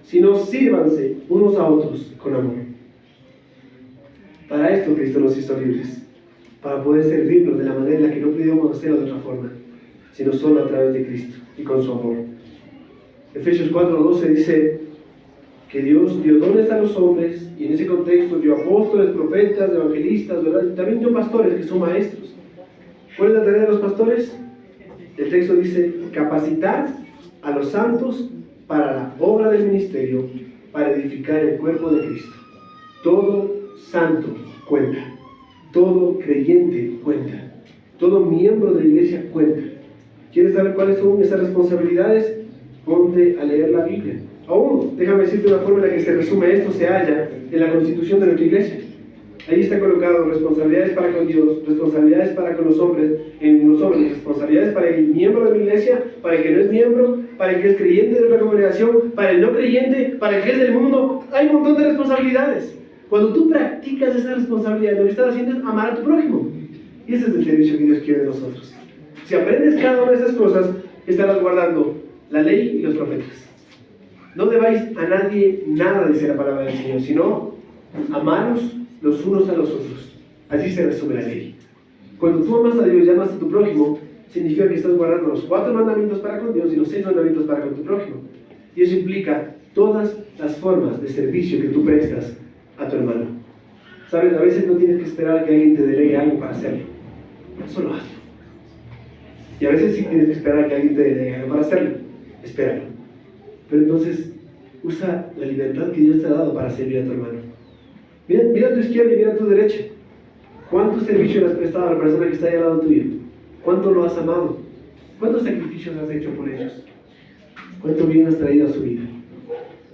sino sírvanse unos a otros con amor. Para esto Cristo nos hizo libres, para poder servirnos de la manera en la que no podíamos hacerlo de otra forma, sino solo a través de Cristo y con su amor. Efesios 4:12 dice que Dios dio dones a los hombres, y en ese contexto dio apóstoles, profetas, evangelistas, ¿verdad? Y también dio pastores que son maestros. ¿Cuál es la tarea de los pastores? El texto dice: capacitar a los santos para la obra del ministerio, para edificar el cuerpo de Cristo. Todo santo cuenta, todo creyente cuenta, todo miembro de la iglesia cuenta. ¿Quieres saber cuáles son esas responsabilidades? Ponte a leer la Biblia. Aún, déjame decirte una forma en la que se resume esto, se halla en la constitución de nuestra iglesia. Ahí está colocado responsabilidades para con Dios, responsabilidades para con los hombres, responsabilidades para el miembro de la iglesia, para el que no es miembro, para el que es creyente de otra congregación, para el no creyente, para el que es del mundo. Hay un montón de responsabilidades. Cuando tú practicas esa responsabilidad, lo que estás haciendo es amar a tu prójimo. Y ese es el servicio que Dios quiere de nosotros. Si aprendes cada una de esas cosas, estarás guardando la ley y los profetas. No debáis a nadie nada, dice la palabra del Señor, sino amaros los unos a los otros. Así se resume la ley. Cuando tú amas a Dios y amas a tu prójimo, significa que estás guardando los 4 mandamientos para con Dios y los 6 mandamientos para con tu prójimo. Y eso implica todas las formas de servicio que tú prestas a tu hermano. Sabes, a veces no tienes que esperar a que alguien te delegue algo para hacerlo. solo hazlo. Y a veces sí tienes que esperar a que alguien te dé para hacerlo, espéralo. Pero entonces, usa la libertad que Dios te ha dado para servir a tu hermano. Mira a tu izquierda y mira a tu derecha. ¿Cuánto servicio le has prestado a la persona que está ahí al lado tuyo? ¿Cuánto lo has amado? ¿Cuántos sacrificios has hecho por ellos? ¿Cuánto bien has traído a su vida?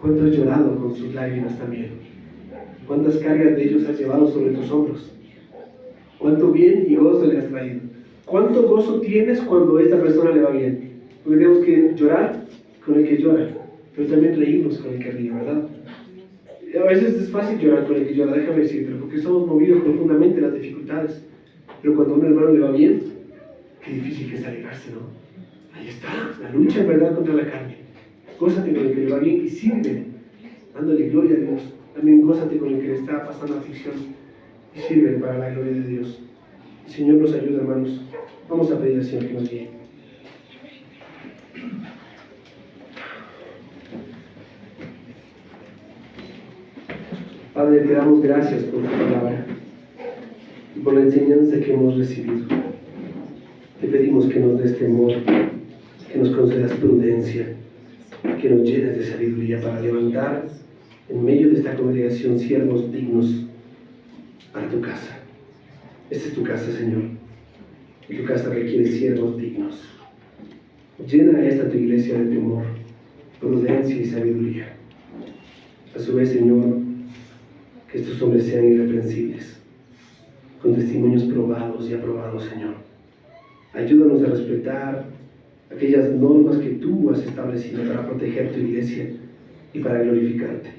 ¿Cuánto has llorado con sus lágrimas también? ¿Cuántas cargas de ellos has llevado sobre tus hombros? ¿Cuánto bien y gozo le has traído? ¿Cuánto gozo tienes cuando a esta persona le va bien? Porque tenemos que llorar con el que llora, pero también reírnos con el que ríe, ¿verdad? A veces es fácil llorar con el que llora, déjame decirte, porque somos movidos profundamente en las dificultades. Pero cuando a un hermano le va bien, qué difícil que es alegrarse, ¿no? Ahí está, la lucha en verdad contra la carne. Gózate con el que le va bien y sirve, dándole gloria a Dios. También gózate con el que le está pasando aflicción y sirve para la gloria de Dios. El Señor nos ayuda, hermanos. Vamos a pedir al Señor que nos guíe. Padre, te damos gracias por tu palabra y por la enseñanza que hemos recibido. Te pedimos que nos des temor, que nos concedas prudencia, que nos llenes de sabiduría para levantar en medio de esta congregación siervos dignos para tu casa. Esta es tu casa, Señor, y tu casa requiere siervos dignos. Llena a esta tu iglesia de temor, prudencia y sabiduría. A su vez, Señor, que estos hombres sean irreprensibles, con testimonios probados y aprobados, Señor. Ayúdanos a respetar aquellas normas que tú has establecido para proteger tu iglesia y para glorificarte.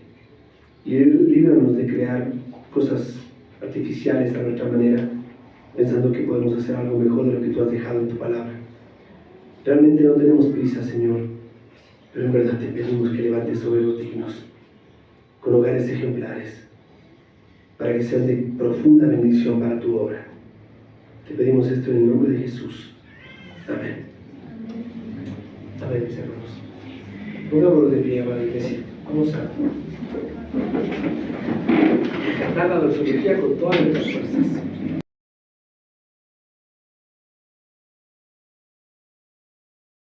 Y líbranos de crear cosas artificiales a nuestra manera, pensando que podemos hacer algo mejor de lo que tú has dejado en tu palabra. Realmente no tenemos prisa, Señor, pero en verdad te pedimos que levantes obreros dignos, con hogares ejemplares, para que sean de profunda bendición para tu obra. Te pedimos esto en el nombre de Jesús. Amén. Amén, mis hermanos. Pongámonos de pie, amada iglesia. Vamos a cantar la doxología con todas nuestras fuerzas.